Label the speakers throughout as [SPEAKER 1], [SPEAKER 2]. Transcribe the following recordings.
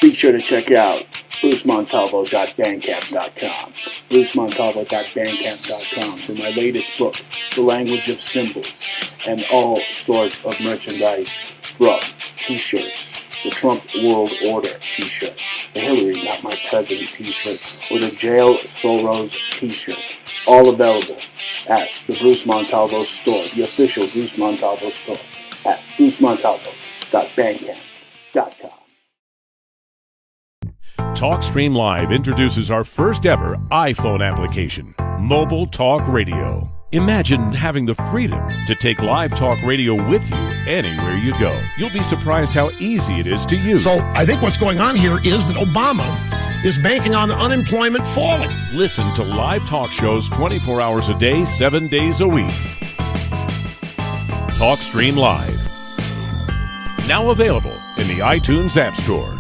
[SPEAKER 1] Be sure to check out brucemontalvo.bandcamp.com, brucemontalvo.bandcamp.com for my latest book, The Language of Symbols, and all sorts of merchandise from t-shirts, the Trump World Order t-shirt, the Hillary Not My President t-shirt, or the Jail Soros t-shirt, all available at the Bruce Montalvo store, the official Bruce Montalvo store, at brucemontalvo.bandcamp.com.
[SPEAKER 2] TalkStream Live introduces our first ever iPhone application, Mobile Talk Radio. Imagine having the freedom to take live talk radio with you anywhere you go. You'll be surprised how easy it is to use.
[SPEAKER 3] So I think what's going on here is that Obama is banking on unemployment falling.
[SPEAKER 2] Listen to live talk shows 24 hours a day, 7 days a week. TalkStream Live. Now available in the iTunes App Store.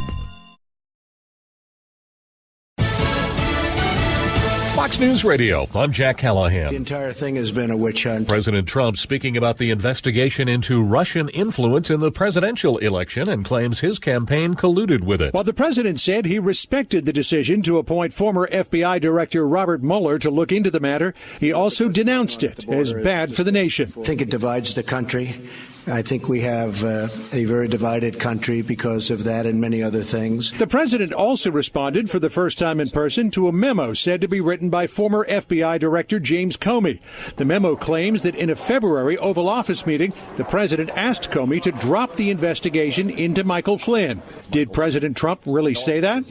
[SPEAKER 4] Fox News Radio, I'm Jack Callahan.
[SPEAKER 5] The entire thing has been a witch hunt.
[SPEAKER 4] President Trump speaking about the investigation into Russian influence in the presidential election and claims his campaign colluded with it.
[SPEAKER 6] While the president said he respected the decision to appoint former FBI Director Robert Mueller to look into the matter, he also denounced it as bad for the nation.
[SPEAKER 5] I think it divides the country. I think we have a very divided country because of that and many other things.
[SPEAKER 6] The president also responded for the first time in person to a memo said to be written by former FBI Director James Comey. The memo claims that in a February Oval Office meeting, the president asked Comey to drop the investigation into Michael Flynn. Did President Trump really say that?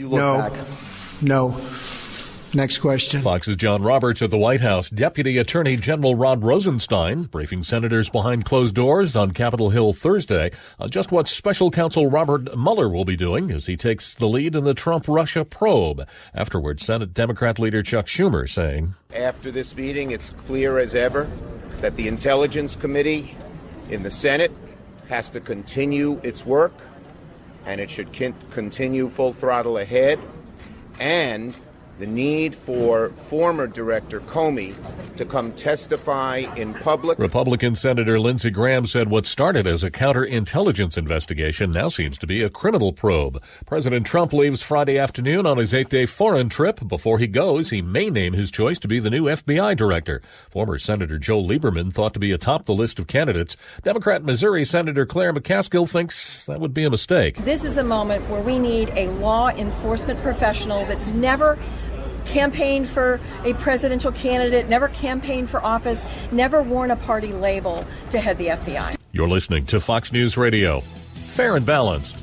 [SPEAKER 5] No. Next question.
[SPEAKER 4] Fox's John Roberts at the White House. Deputy Attorney General Rod Rosenstein briefing senators behind closed doors on Capitol Hill Thursday on just what Special Counsel Robert Mueller will be doing as he takes the lead in the Trump-Russia probe. Afterwards, Senate Democrat leader Chuck Schumer saying,
[SPEAKER 7] after this meeting, it's clear as ever that the Intelligence Committee in the Senate has to continue its work, and it should continue full throttle ahead, and the need for former Director Comey to come testify in public.
[SPEAKER 4] Republican Senator Lindsey Graham said what started as a counterintelligence investigation now seems to be a criminal probe. President Trump leaves Friday afternoon on his 8-day foreign trip. Before he goes, he may name his choice to be the new FBI director. Former Senator Joe Lieberman thought to be atop the list of candidates. Democrat Missouri Senator Claire McCaskill thinks that would be a mistake.
[SPEAKER 8] This is a moment where we need a law enforcement professional that's never campaigned for a presidential candidate, never campaigned for office, never worn a party label to head the FBI.
[SPEAKER 4] You're listening to Fox News Radio. Fair and balanced.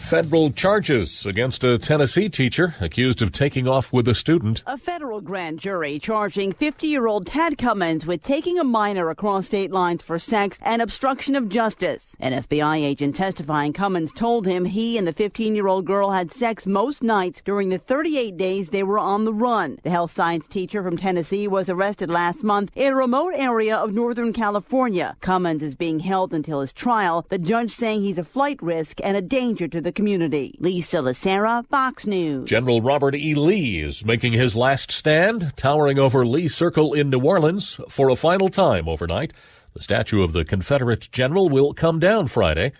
[SPEAKER 4] Federal charges against a Tennessee teacher accused of taking off with a student.
[SPEAKER 9] A federal grand jury charging 50-year-old Tad Cummins with taking a minor across state lines for sex and obstruction of justice. An FBI agent testifying Cummins told him he and the 15-year-old girl had sex most nights during the 38 days they were on the run. The health science teacher from Tennessee was arrested last month in a remote area of Northern California. Cummins is being held until his trial, the judge saying he's a flight risk and a danger to the community. Lisa Lacera, Fox News.
[SPEAKER 4] General Robert E. Lee is making his last stand, towering over Lee Circle in New Orleans for a final time overnight. The statue of the Confederate general will come down Friday.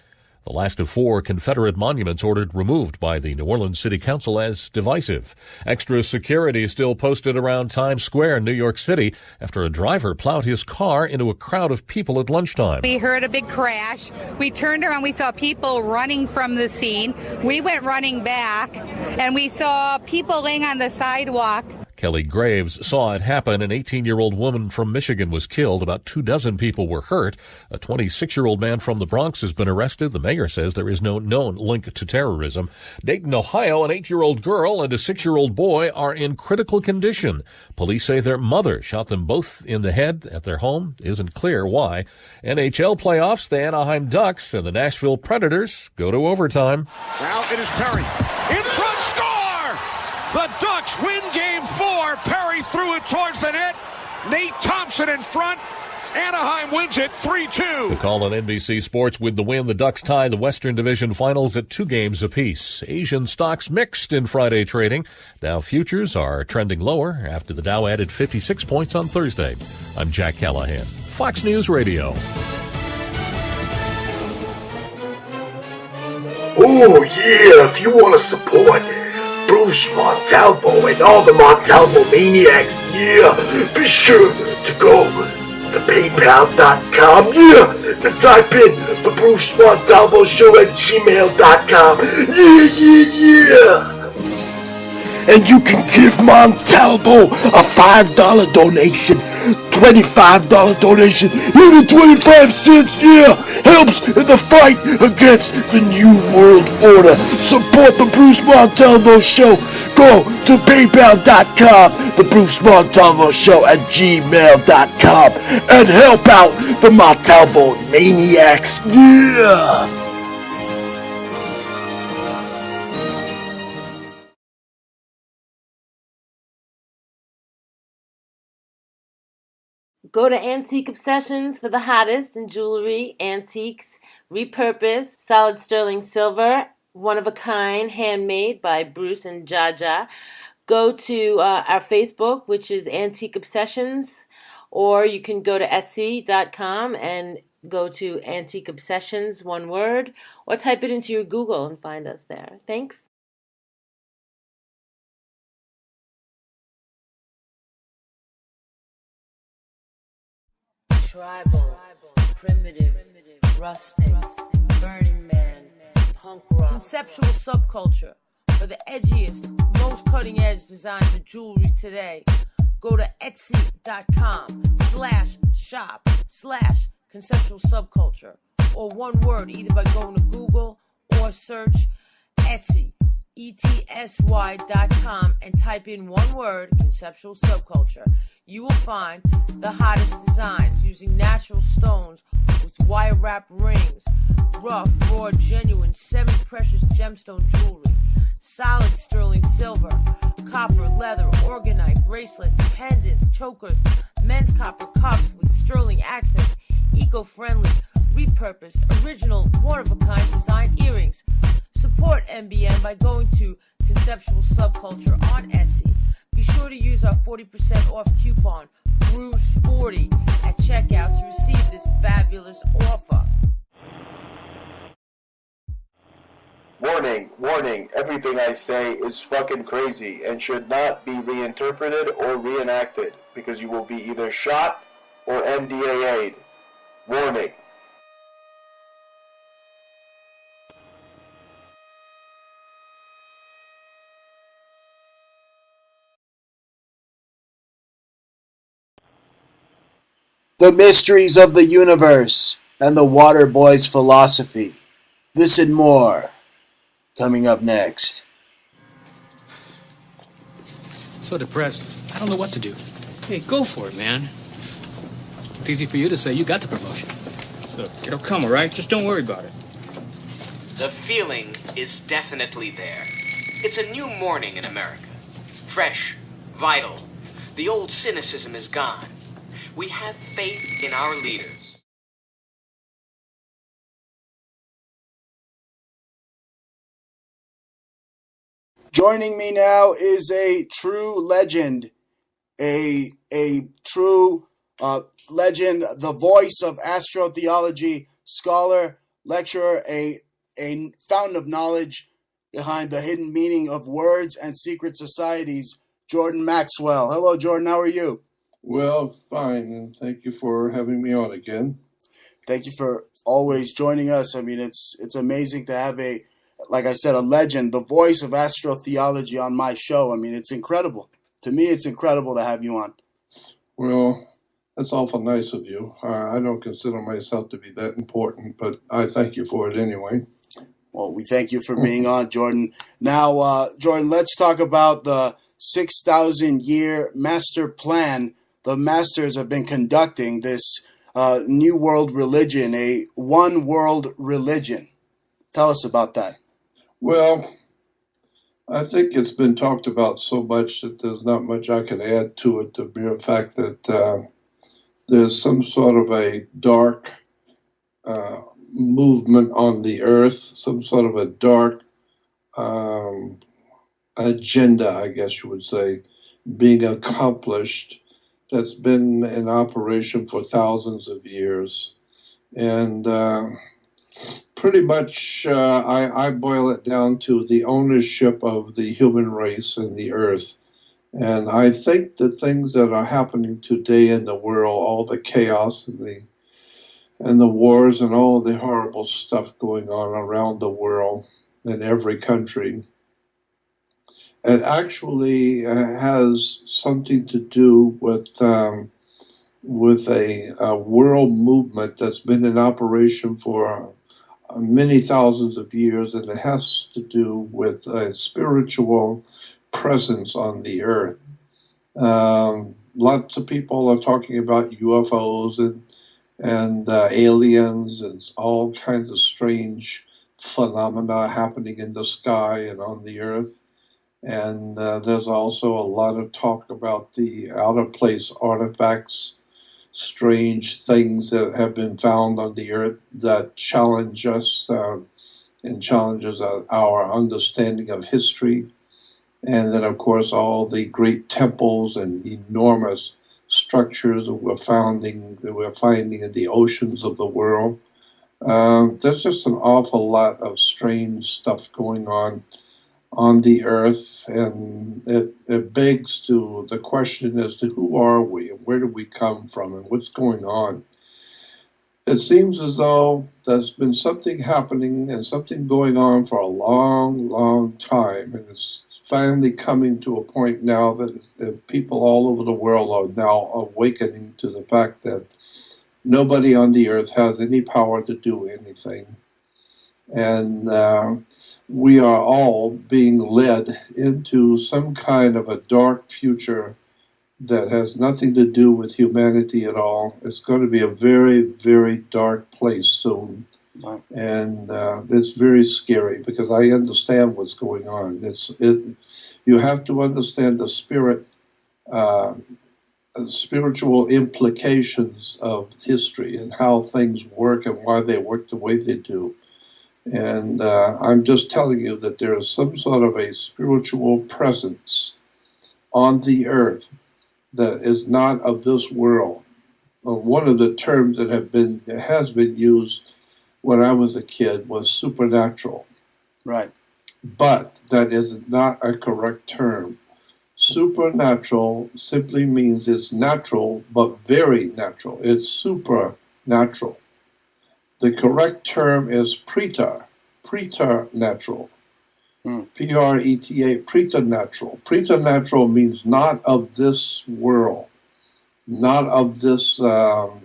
[SPEAKER 4] The last of 4 Confederate monuments ordered removed by the New Orleans City Council as divisive. Extra security still posted around Times Square in New York City after a driver plowed his car into a crowd of people at lunchtime.
[SPEAKER 10] We heard a big crash. We turned around. We saw people running from the scene. We went running back, and we saw people laying on the sidewalk.
[SPEAKER 4] Kelly Graves saw it happen. An 18-year-old woman from Michigan was killed. About 24 people were hurt. A 26-year-old man from the Bronx has been arrested. The mayor says there is no known link to terrorism. Dayton, Ohio, an 8-year-old girl and a 6-year-old boy are in critical condition. Police say their mother shot them both in the head at their home. It isn't clear why. NHL playoffs, the Anaheim Ducks and the Nashville Predators go to overtime.
[SPEAKER 11] Now it is Perry. In front, score! The Ducks win Game 4. Perry threw it towards the net. Nate Thompson in front. Anaheim wins it 3-2.
[SPEAKER 4] The call on NBC Sports with the win. The Ducks tie the Western Division Finals at 2 games apiece. Asian stocks mixed in Friday trading. Dow futures are trending lower after the Dow added 56 points on Thursday. I'm Jack Callahan, Fox News Radio.
[SPEAKER 12] Oh yeah, if you want to support Bruce Montalvo and all the Montalvo maniacs, yeah, be sure to go to paypal.com, yeah, and type in the Bruce Montalvo Show at gmail.com, yeah. And you can give Montalvo a $5 donation, $25 donation, even 25 cents, yeah, helps in the fight against the New World Order. Support the Bruce Montalvo Show. Go to paypal.com, the Bruce Montalvo Show at gmail.com, and help out the Montalvo maniacs, yeah.
[SPEAKER 13] Go to Antique Obsessions for the hottest in jewelry, antiques, repurposed, solid sterling silver, one-of-a-kind, handmade by Bruce and Jaja. Go to our Facebook, which is Antique Obsessions, or you can go to Etsy.com and go to Antique Obsessions, one word, or type it into your Google and find us there. Thanks.
[SPEAKER 14] Tribal, primitive, rustic, Burning Man, punk rock.
[SPEAKER 15] Conceptual subculture for the edgiest, most cutting-edge designs of jewelry today. Go to Etsy.com/shop/conceptual subculture, or one word, either by going to Google or search Etsy, ETSY.com, and type in one word, conceptual subculture. You will find the hottest designs using natural stones with wire wrap rings, rough, raw, genuine, semi-precious gemstone jewelry, solid sterling silver, copper, leather, orgonite, bracelets, pendants, chokers, men's copper cups with sterling accents, eco-friendly, repurposed, original, one-of-a-kind design earrings. Support MBM by going to Conceptual Subculture on Etsy. Be sure to use our 40% off coupon, BRUCE40, at checkout to receive this fabulous offer.
[SPEAKER 1] Warning, warning, everything I say is fucking crazy and should not be reinterpreted or reenacted because you will be either shot or NDAA'd. Warning. The mysteries of the universe and the water boy's philosophy. This and more coming up next.
[SPEAKER 16] So depressed. I don't know what to do. Hey, go for it, man. It's easy for you to say you got the promotion. Look, it'll come, all right? Just don't worry about it.
[SPEAKER 17] The feeling is definitely there. It's a new morning in America. Fresh, vital. The old cynicism is gone. We have faith in our leaders.
[SPEAKER 1] Joining me now is a true legend, a true legend, the voice of astrotheology, scholar, lecturer, a fountain of knowledge behind the hidden meaning of words and secret societies, Jordan Maxwell. Hello, Jordan. How are you?
[SPEAKER 18] Well, fine, and thank you for having me on again.
[SPEAKER 1] Thank you for always joining us. I mean, it's amazing to have like I said, a legend, the voice of astrotheology on my show. I mean, it's incredible. To me, it's incredible to have you on.
[SPEAKER 18] Well, that's awful nice of you. I don't consider myself to be that important, but I thank you for it anyway.
[SPEAKER 1] Well, we thank you for being on, Jordan. Now, Jordan, let's talk about the 6,000-year master plan the masters have been conducting, this New World religion, a one world religion. Tell us about that.
[SPEAKER 18] Well, I think it's been talked about so much that there's not much I can add to it. The mere fact that there's some sort of a dark movement on the earth, some sort of a dark agenda, I guess you would say, being accomplished that's been in operation for thousands of years. And pretty much, I boil it down to the ownership of the human race and the earth. And I think the things that are happening today in the world, all the chaos and the wars and all the horrible stuff going on around the world in every country, it actually has something to do with a world movement that's been in operation for many thousands of years, and it has to do with a spiritual presence on the earth. Lots of people are talking about UFOs and aliens and all kinds of strange phenomena happening in the sky and on the earth. And there's also a lot of talk about the out-of-place artifacts, strange things that have been found on the earth that challenge us and challenges our understanding of history. And then, of course, all the great temples and enormous structures that we're finding in the oceans of the world. There's just an awful lot of strange stuff going on the earth, and it begs to the question as to who are we and where do we come from and what's going on. It seems as though there's been something happening and something going on for a long, long time, and it's finally coming to a point now that people all over the world are now awakening to the fact that nobody on the earth has any power to do anything. And we are all being led into some kind of a dark future that has nothing to do with humanity at all. It's going to be a very, very dark place soon. Wow. And it's very scary because I understand what's going on. You have to understand the spiritual implications of history and how things work and why they work the way they do. And I'm just telling you that there is some sort of a spiritual presence on the earth that is not of this world. One of the terms that has been used when I was a kid was supernatural.
[SPEAKER 1] Right. But
[SPEAKER 18] that is not a correct term. Supernatural simply means it's natural, but very natural. It's supernatural. The correct term is preternatural. P-R-E-T-A, preternatural. Preternatural means not of this world, not of this world,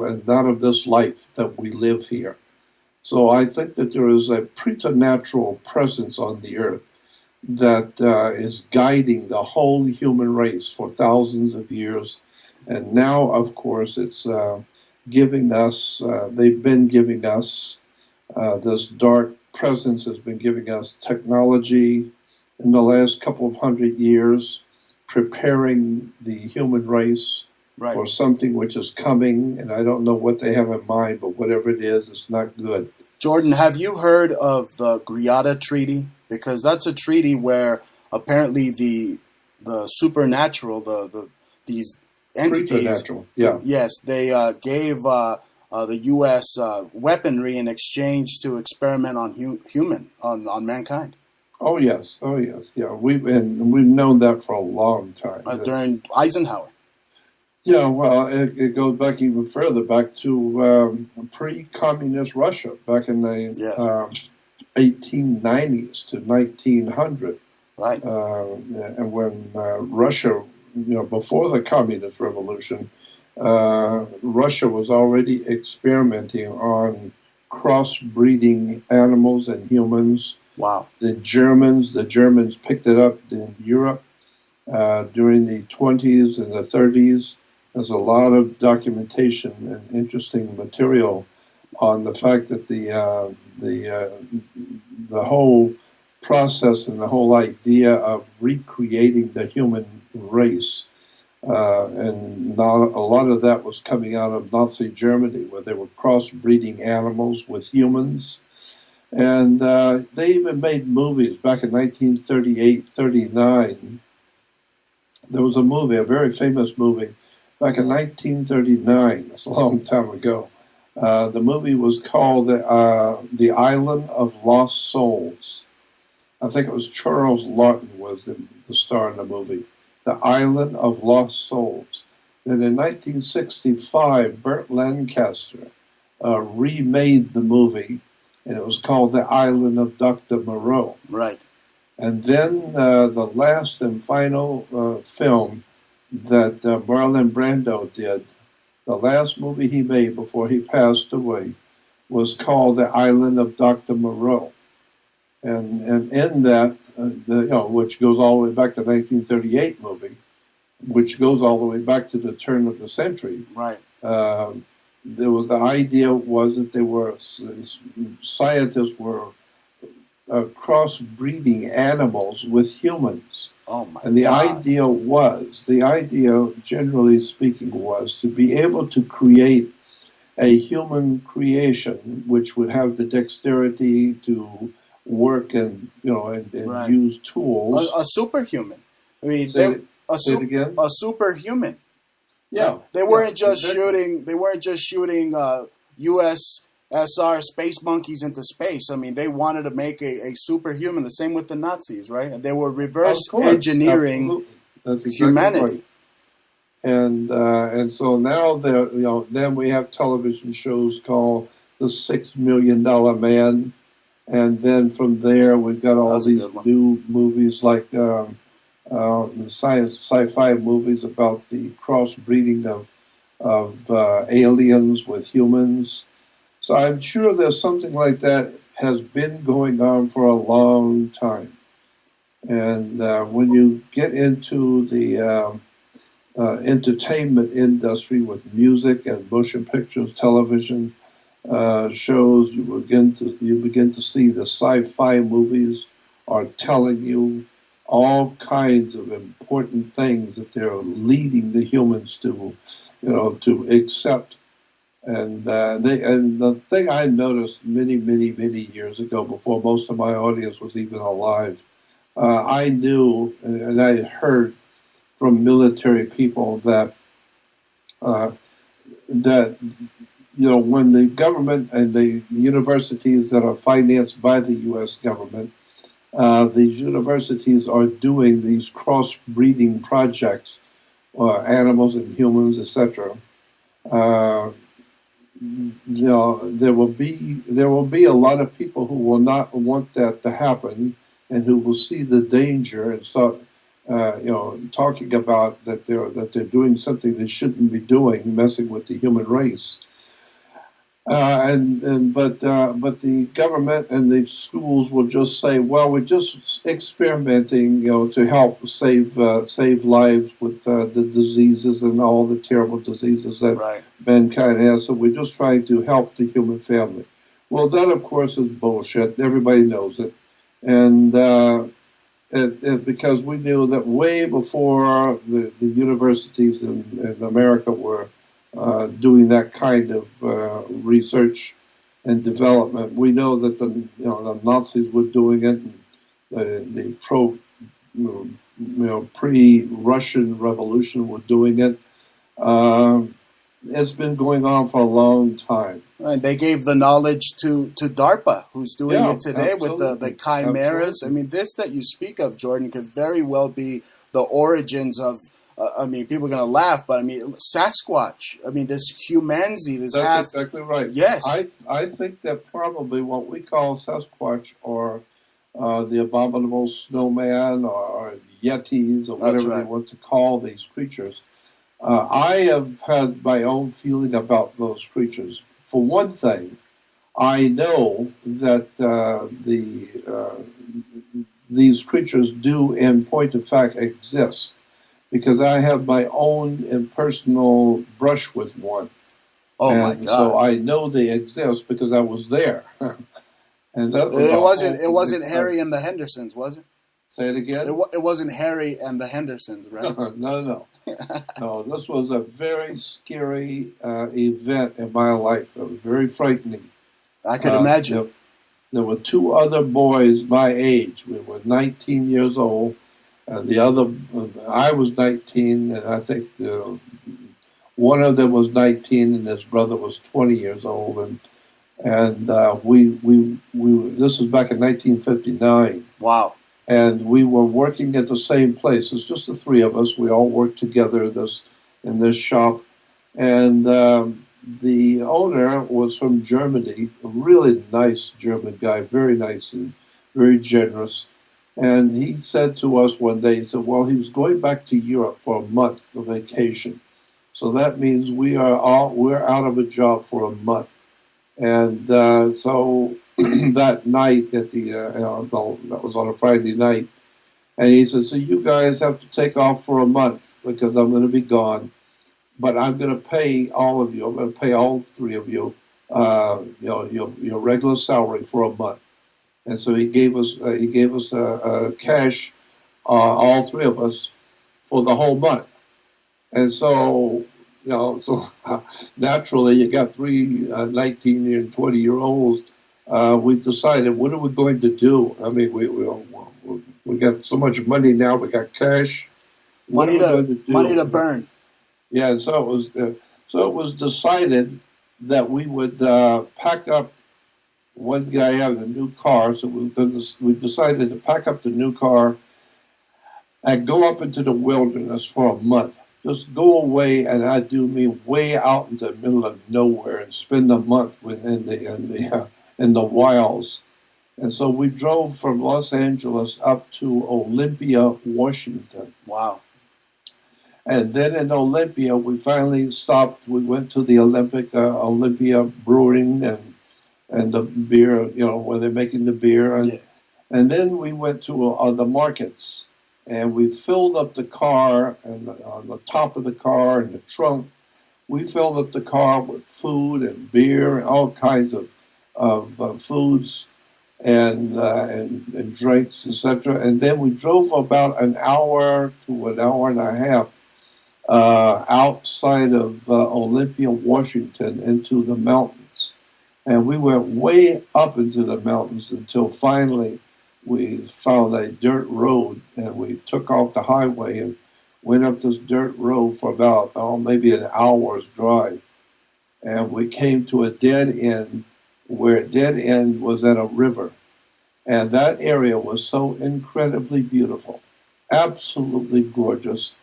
[SPEAKER 18] and not of this life that we live here. So I think that there is a preternatural presence on the earth that is guiding the whole human race for thousands of years, and now, of course, it's giving us. They've been giving us this dark presence has been giving us technology in the last couple of 100 years, preparing the human race for something which is coming, and I don't know what they have in mind, but whatever it is, it's not good.
[SPEAKER 1] Jordan, have you heard of the Greada Treaty? Because that's a treaty where apparently the supernatural, these entities, yes, they gave the U.S. Weaponry in exchange to experiment on on mankind.
[SPEAKER 18] Oh yes, yeah. We've known that for a long time
[SPEAKER 1] during Eisenhower.
[SPEAKER 18] Yeah, well, it goes back even further, back to pre-communist Russia, back in the 1890s to 1900.
[SPEAKER 1] Right.
[SPEAKER 18] And when Russia, before the communist revolution, Russia was already experimenting on crossbreeding animals and humans.
[SPEAKER 1] Wow.
[SPEAKER 18] The Germans picked it up in Europe during the 20s and the 30s. There's a lot of documentation and interesting material on the fact that the whole process and the whole idea of recreating the human race, and a lot of that was coming out of Nazi Germany, where they were crossbreeding animals with humans. And they even made movies back in 1938-39. There was a movie, a very famous movie, back in 1939, that's a long time ago, The movie was called The Island of Lost Souls. I think it was Charles Laughton was the star in the movie. The Island of Lost Souls. Then in 1965, Burt Lancaster remade the movie, and it was called The Island of Dr. Moreau.
[SPEAKER 1] Right.
[SPEAKER 18] And then the last and final film that Marlon Brando did, the last movie he made before he passed away, was called The Island of Dr. Moreau. And in that, which goes all the way back to the 1938 movie, which goes all the way back to the turn of the century.
[SPEAKER 1] Right.
[SPEAKER 18] The idea was that scientists were crossbreeding animals with humans.
[SPEAKER 1] Oh my
[SPEAKER 18] And the
[SPEAKER 1] God.
[SPEAKER 18] idea, generally speaking, was to be able to create a human creation which would have the dexterity to work and
[SPEAKER 1] Right.
[SPEAKER 18] use tools.
[SPEAKER 1] A superhuman. I mean,
[SPEAKER 18] Say it again?
[SPEAKER 1] A superhuman.
[SPEAKER 18] Yeah,
[SPEAKER 1] They weren't just
[SPEAKER 18] exactly.
[SPEAKER 1] shooting. They weren't just shooting USSR space monkeys into space. I mean, they wanted to make a superhuman. The same with the Nazis, right? And they were reverse
[SPEAKER 18] Of course,
[SPEAKER 1] engineering
[SPEAKER 18] absolutely. That's exactly
[SPEAKER 1] humanity.
[SPEAKER 18] right. And so now then we have television shows called The $6 Million Man, and then from there we've got all these new movies like the sci-fi movies about the crossbreeding of aliens with humans. So I'm sure there's something like that has been going on for a long time. And when you get into the entertainment industry with music and motion pictures, television shows, you begin to see the sci-fi movies are telling you all kinds of important things that they're leading the humans to accept. And the thing I noticed many years ago, before most of my audience was even alive, I knew and I had heard from military people that when the government and the universities that are financed by the U.S. government, these universities are doing these crossbreeding projects, animals and humans, etc. There will be a lot of people who will not want that to happen, and who will see the danger and start, talking about that they're doing something they shouldn't be doing, messing with the human race. But the government and the schools will just say, well, we're just experimenting, to help save lives with the diseases and all the terrible diseases that mankind has. So we're just trying to help the human family. Well, that of course is bullshit. Everybody knows it, and because we knew that way before the universities in America were doing that kind of research and development. We know that the Nazis were doing it, and the pre-Russian Revolution were doing it. It's been going on for a long time.
[SPEAKER 1] And they gave the knowledge to DARPA, who's doing it today with the chimeras. Absolutely. I mean, this that you speak of, Jordan, could very well be the origins of. People are going to laugh, but Sasquatch. This humanity.
[SPEAKER 18] That's exactly right.
[SPEAKER 1] Yes.
[SPEAKER 18] I think that probably what we call Sasquatch, or the abominable snowman, or Yetis, or whatever they want to call these creatures. I have had my own feeling about those creatures. For one thing, I know that these creatures do, in point of fact, exist, because I have my own impersonal brush with one.
[SPEAKER 1] Oh, my God.
[SPEAKER 18] So I know they exist because I was there. And that was
[SPEAKER 1] it wasn't Harry and the Hendersons, was it?
[SPEAKER 18] Say it again?
[SPEAKER 1] It wasn't Harry and the Hendersons, right?
[SPEAKER 18] No. No, this was a very scary event in my life. It was very frightening.
[SPEAKER 1] I could imagine.
[SPEAKER 18] There were two other boys my age. We were 19 years old. I was 19, and I think One of them was 19, and his brother was 20 years old, and this was back in 1959.
[SPEAKER 1] Wow.
[SPEAKER 18] And we were working at the same place. It's just the three of us. We all worked together in this shop. And the owner was from Germany, a really nice German guy, very nice and very generous. And he said to us one day, he said, well, he was going back to Europe for a month of vacation. So that means we're out of a job for a month. And so that night that was on a Friday night, and he said, so you guys have to take off for a month because I'm going to be gone, but I'm going to pay all of you. I'm going to pay all three of you, your regular salary for a month. And so he gave us cash, all three of us, for the whole month. And so, naturally, you got three 19 and 20-year-olds. We decided, what are we going to do? I mean, we got so much money now. We got cash.
[SPEAKER 1] Money to burn.
[SPEAKER 18] Yeah, and so it was decided that we would pack up. One guy had a new car, so we decided to pack up the new car and go up into the wilderness for a month. Just go away, and I do mean way out in the middle of nowhere, and spend a month in the wilds. And so we drove from Los Angeles up to Olympia, Washington.
[SPEAKER 1] Wow.
[SPEAKER 18] And then in Olympia, we finally stopped. We went to the Olympia Brewing and the beer, where they're making the beer. And then we went to the markets. And we filled up the car, and on the top of the car and the trunk, we filled up the car with food and beer and all kinds of foods and drinks, etc. And then we drove about an hour to an hour and a half outside of Olympia, Washington, into the mountains. And we went way up into the mountains until finally we found a dirt road, and we took off the highway and went up this dirt road for about maybe an hour's drive. And we came to a dead end, where a dead end was at a river. And that area was so incredibly beautiful, absolutely gorgeous.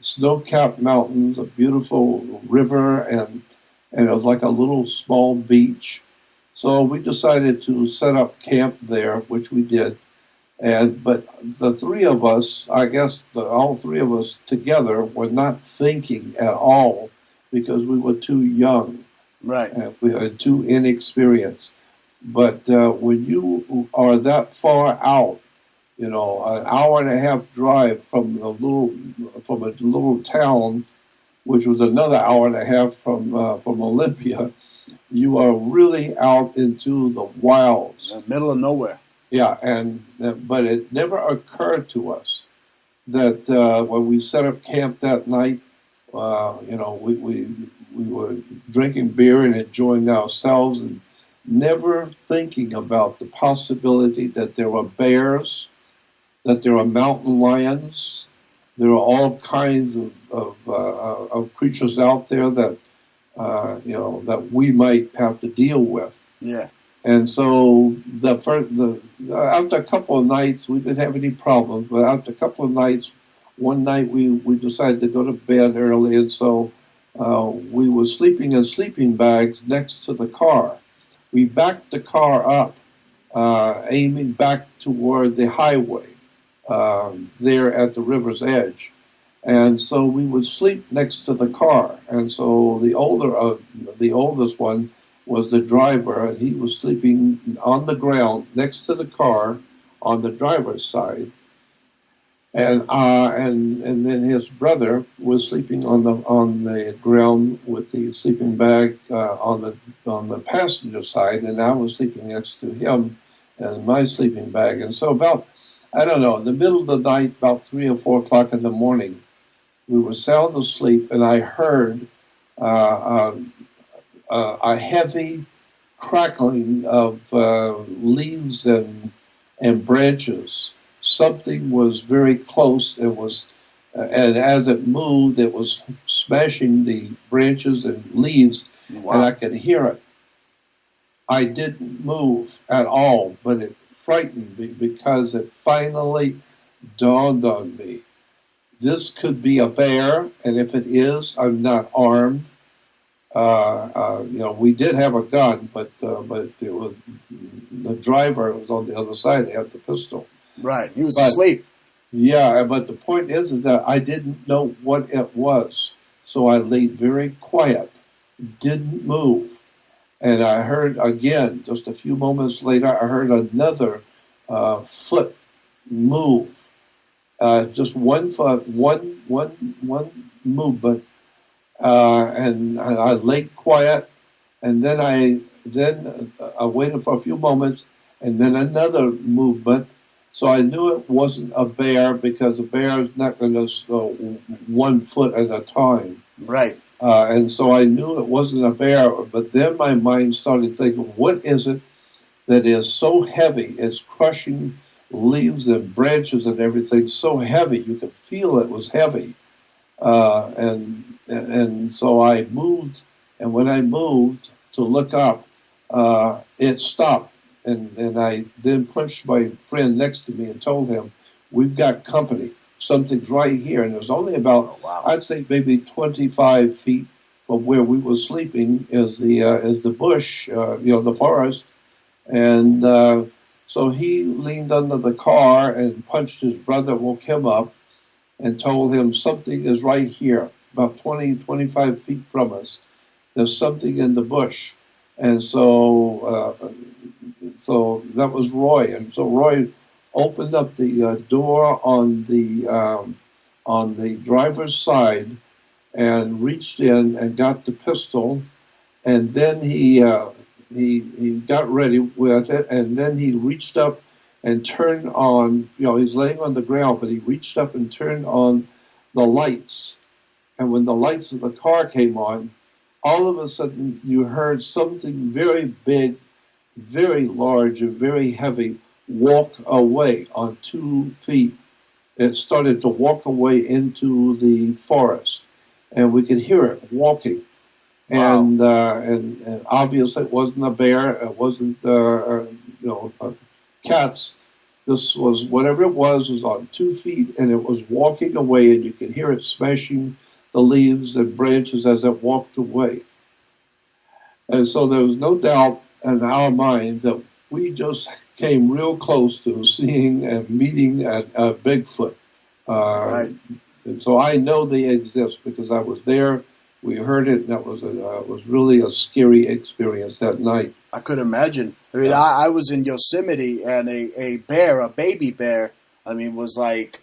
[SPEAKER 18] Snow-capped mountains, a beautiful river, and it was like a little small beach. So we decided to set up camp there, which we did. But the three of us, I guess all three of us together, were not thinking at all because we were too young.
[SPEAKER 1] Right.
[SPEAKER 18] We were too inexperienced. But when you are that far out, an hour and a half drive from a little town, which was another hour and a half from Olympia, you are really out into the wilds,
[SPEAKER 1] in the middle of nowhere.
[SPEAKER 18] Yeah, but it never occurred to us that when we set up camp that night, we were drinking beer and enjoying ourselves, and never thinking about the possibility that there were bears, that there are mountain lions, there are all kinds of creatures out there that that we might have to deal with.
[SPEAKER 1] Yeah.
[SPEAKER 18] And so after a couple of nights, we didn't have any problems. But after a couple of nights, one night we decided to go to bed early, and so we were sleeping in sleeping bags next to the car. We backed the car up, aiming back toward the highway there at the river's edge. And so we would sleep next to the car. And so the oldest one was the driver, and he was sleeping on the ground next to the car on the driver's side. And then his brother was sleeping on the ground with the sleeping bag on the passenger side, and I was sleeping next to him and my sleeping bag. And so about, I don't know, in the middle of the night, about 3 or 4 o'clock in the morning, we were sound asleep, and I heard a heavy crackling of leaves and branches. Something was very close. It was And as it moved, it was smashing the branches and leaves,
[SPEAKER 1] Wow.
[SPEAKER 18] and I could hear it. I didn't move at all, but it frightened me because it finally dawned on me. This could be a bear, and if it is, I'm not armed. We did have a gun, but it was, the driver was on the other side. He had the pistol.
[SPEAKER 1] Right, he was asleep.
[SPEAKER 18] Yeah, but the point is that I didn't know what it was, so I laid very quiet, didn't move, and I heard again just a few moments later. I heard another foot move, just one foot, one movement. And I lay quiet, and then I waited for a few moments, and then another movement. So I knew it wasn't a bear because a bear is not going to 1 foot at a time.
[SPEAKER 1] Right.
[SPEAKER 18] And so I knew it wasn't a bear. But then my mind started thinking, what is it that is so heavy? It's crushing leaves and branches and everything so heavy. You could feel it was heavy. And so I moved, and when I moved to look up, it stopped. And I then punched my friend next to me and told him, we've got company. Something's right here. And it was only about, I'd say maybe 25 feet from where we were sleeping is the bush, the forest. And so he leaned under the car and punched his brother, woke him up, and told him something is right here, about 20, 25 feet from us. There's something in the bush. And so that was Roy. And so Roy opened up the door on the driver's side and reached in and got the pistol. And then he got ready with it. And then he reached up and turned on, he's laying on the ground, but he reached up and turned on the lights. And when the lights of the car came on, all of a sudden you heard something very big, very large, and very heavy walk away on 2 feet. It started to walk away into the forest, and we could hear it walking. Wow. And obviously it wasn't a bear, it wasn't cats. This was, whatever it was on 2 feet, and it was walking away, and you could hear it smashing the leaves and branches as it walked away. And so there was no doubt in our minds that we just came real close to seeing and meeting a Bigfoot.
[SPEAKER 1] Right.
[SPEAKER 18] And so I know they exist because I was there. We heard it, and that was really a scary experience that night.
[SPEAKER 1] I could imagine. I mean, I was in Yosemite, and a bear, a baby bear, was like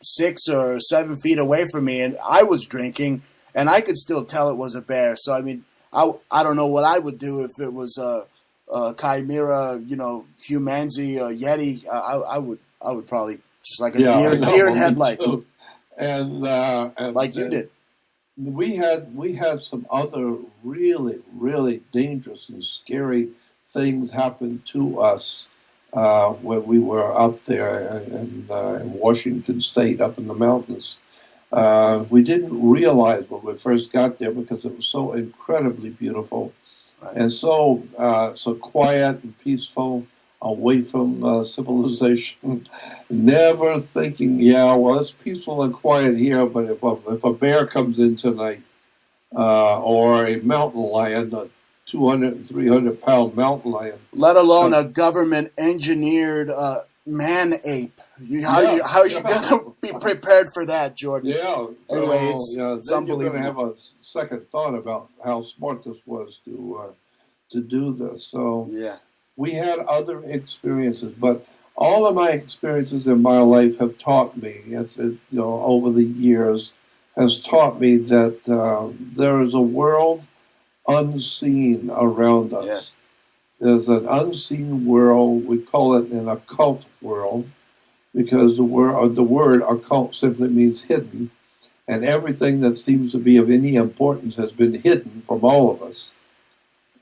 [SPEAKER 1] 6 or 7 feet away from me, and I was drinking, and I could still tell it was a bear. So, I don't know what I would do if it was a chimera, humanzi, Yeti. I would probably just like a deer in headlights.
[SPEAKER 18] And
[SPEAKER 1] like you did.
[SPEAKER 18] We had some other really, really dangerous and scary things happen to us when we were up there in Washington State, up in the mountains. We didn't realize when we first got there because it was so incredibly beautiful, right, and so quiet and peaceful, away from civilization. Never thinking, it's peaceful and quiet here, but if a bear comes in tonight, or a mountain lion, a 200 and 300 pound mountain lion,
[SPEAKER 1] let alone a government engineered man ape. How are you going to be prepared for that, Jordan?
[SPEAKER 18] Yeah. So,
[SPEAKER 1] anyway, it's
[SPEAKER 18] then
[SPEAKER 1] unbelievable.
[SPEAKER 18] You're going to have a second thought about how smart this was to do this. So
[SPEAKER 1] yeah,
[SPEAKER 18] we had other experiences, but all of my experiences in my life have taught me, over the years, has taught me that there is a world unseen around us.
[SPEAKER 1] Yes.
[SPEAKER 18] There's an unseen world. We call it an occult world because the word occult simply means hidden, and everything that seems to be of any importance has been hidden from all of us.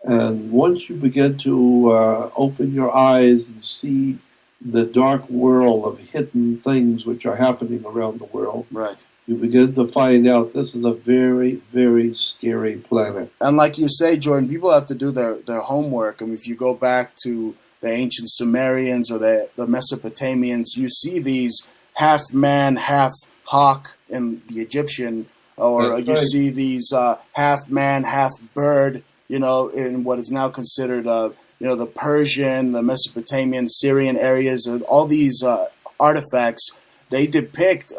[SPEAKER 18] And once you begin to open your eyes and see the dark world of hidden things which are happening around the world,
[SPEAKER 1] right,
[SPEAKER 18] you begin to find out this is a very, very scary planet.
[SPEAKER 1] And like you say, Jordan, people have to do their homework. I mean, if you go back to the ancient Sumerians or the Mesopotamians, you see these half man, half hawk in the Egyptian, or you see these half man, half bird, in what is now considered, the Persian, the Mesopotamian, Syrian areas. All these artifacts, they depict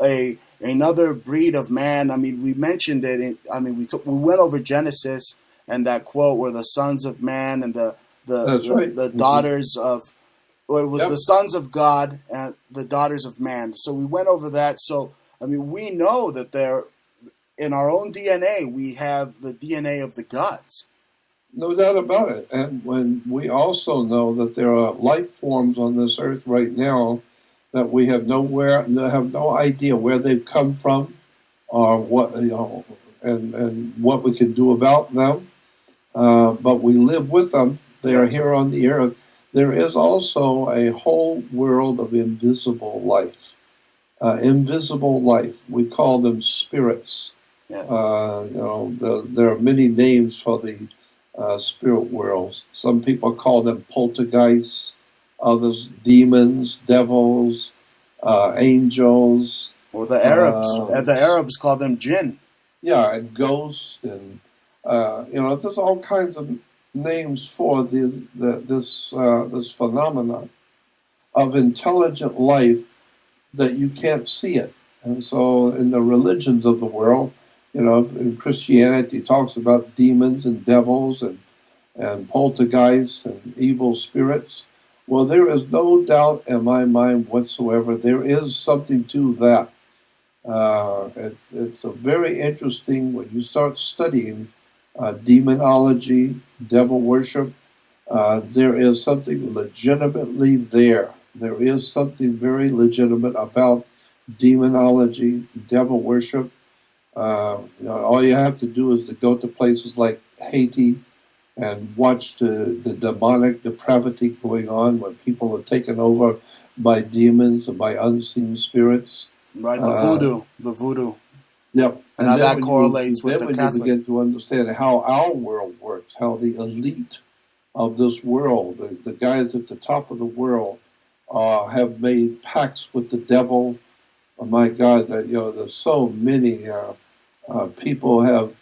[SPEAKER 1] another breed of man. I mean, we mentioned it. We went over Genesis and that quote where the sons of man and the daughters of, well, it was the sons of God and the daughters of man. So we went over that. So we know that they're in our own DNA. We have the DNA of the gods.
[SPEAKER 18] No doubt about it. And when we also know that there are life forms on this earth right now that we have no idea where they've come from, or what and what we can do about them. But we live with them. They are here on the earth. There is also a whole world of invisible life. Invisible life. We call them spirits. Yeah. There are many names for the spirit worlds. Some people call them poltergeists, others demons, devils, angels.
[SPEAKER 1] Or the Arabs call them jinn.
[SPEAKER 18] Yeah, and ghosts, and there's all kinds of names for this phenomenon of intelligent life that you can't see it. And so in the religions of the world, in Christianity, it talks about demons and devils and poltergeists and evil spirits. Well, there is no doubt in my mind whatsoever. There is something to that. It's a very interesting when you start studying demonology, devil worship. There is something legitimately there. There is something very legitimate about demonology, devil worship. All you have to do is to go to places like Haiti and watch the demonic depravity going on when people are taken over by demons or by unseen spirits.
[SPEAKER 1] Right, the voodoo.
[SPEAKER 18] Yep.
[SPEAKER 1] And how that correlates with the Catholic.
[SPEAKER 18] Then when you begin to understand how our world works, how the elite of this world, the guys at the top of the world, have made pacts with the devil. Oh my God, there's so many people have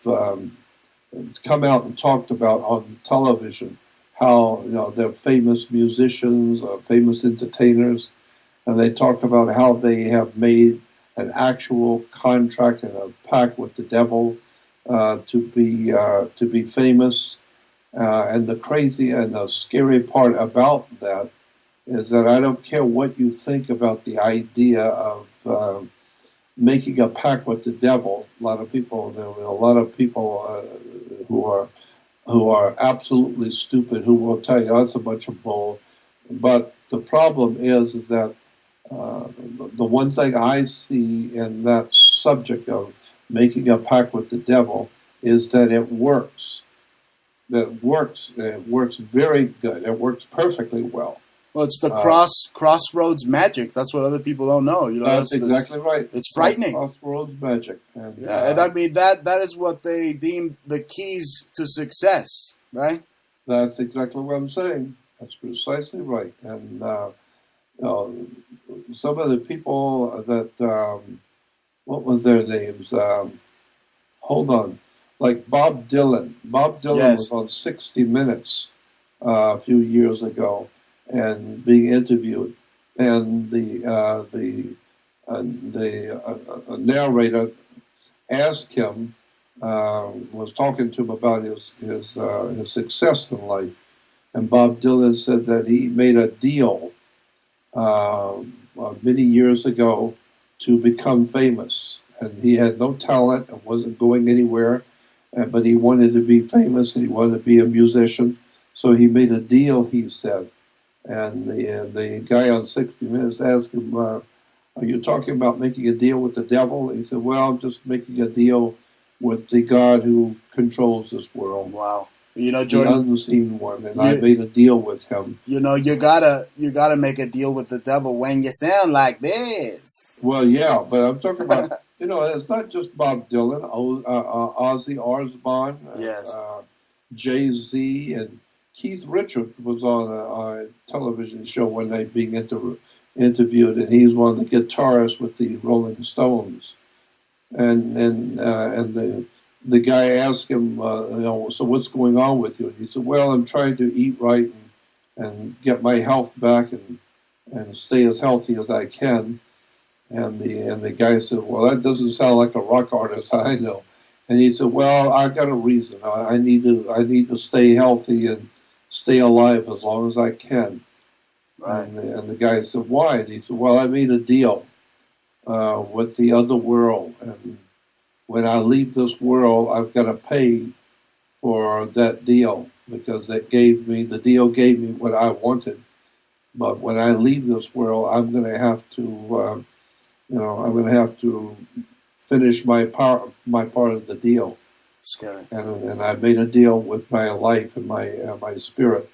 [SPEAKER 18] come out and talked about on television how they're famous musicians, famous entertainers, and they talk about how they have made an actual contract and a pact with the devil to be famous. And the crazy and the scary part about that is that I don't care what you think about the idea of making a pact with the devil. A lot of people who are absolutely stupid who will tell you that's a bunch of bull. But the problem is that the one thing I see in that subject of making a pact with the devil is that it works. It works very good. It works perfectly well.
[SPEAKER 1] Well, it's the crossroads magic. That's what other people don't know.
[SPEAKER 18] That's exactly right.
[SPEAKER 1] It's frightening.
[SPEAKER 18] Crossroads magic. And
[SPEAKER 1] I mean that is what they deem the keys to success, right?
[SPEAKER 18] That's exactly what I'm saying. That's precisely right. And some of the people that what was their names? Hold on. Like Bob Dylan. Bob Dylan was on 60 Minutes a few years ago and being interviewed, and the narrator asked him, was talking to him about his success in life, and Bob Dylan said that he made a deal many years ago to become famous, and he had no talent and wasn't going anywhere, but he wanted to be famous and he wanted to be a musician, so he made a deal, he said. And the guy on 60 Minutes asked him, are you talking about making a deal with the devil? He said, well, I'm just making a deal with the God who controls this world.
[SPEAKER 1] Wow. You know,
[SPEAKER 18] the
[SPEAKER 1] Jordan,
[SPEAKER 18] unseen one, and I made a deal with him.
[SPEAKER 1] you know, you gotta make a deal with the devil when you sound like this.
[SPEAKER 18] Well, yeah, but I'm talking about, you know, it's not just Bob Dylan, Ozzy Osbourne,
[SPEAKER 1] Yes.
[SPEAKER 18] Jay-Z, and Keith Richards was on a television show one night being interviewed, and he's one of the guitarists with the Rolling Stones. And the guy asked him, so what's going on with you? And he said, well, I'm trying to eat right and get my health back and stay as healthy as I can. And the guy said, well, that doesn't sound like a rock artist I know. And he said, well, I got a reason. I need to stay healthy and stay alive as long as I can.
[SPEAKER 1] Right.
[SPEAKER 18] And the guy said, why? And he said, well, I made a deal with the other world. And when I leave this world, I've got to pay for that deal because the deal gave me what I wanted. But when I leave this world, I'm going to have to, I'm going to have to finish my part of the deal.
[SPEAKER 1] Scary.
[SPEAKER 18] And I made a deal with my life and my spirit.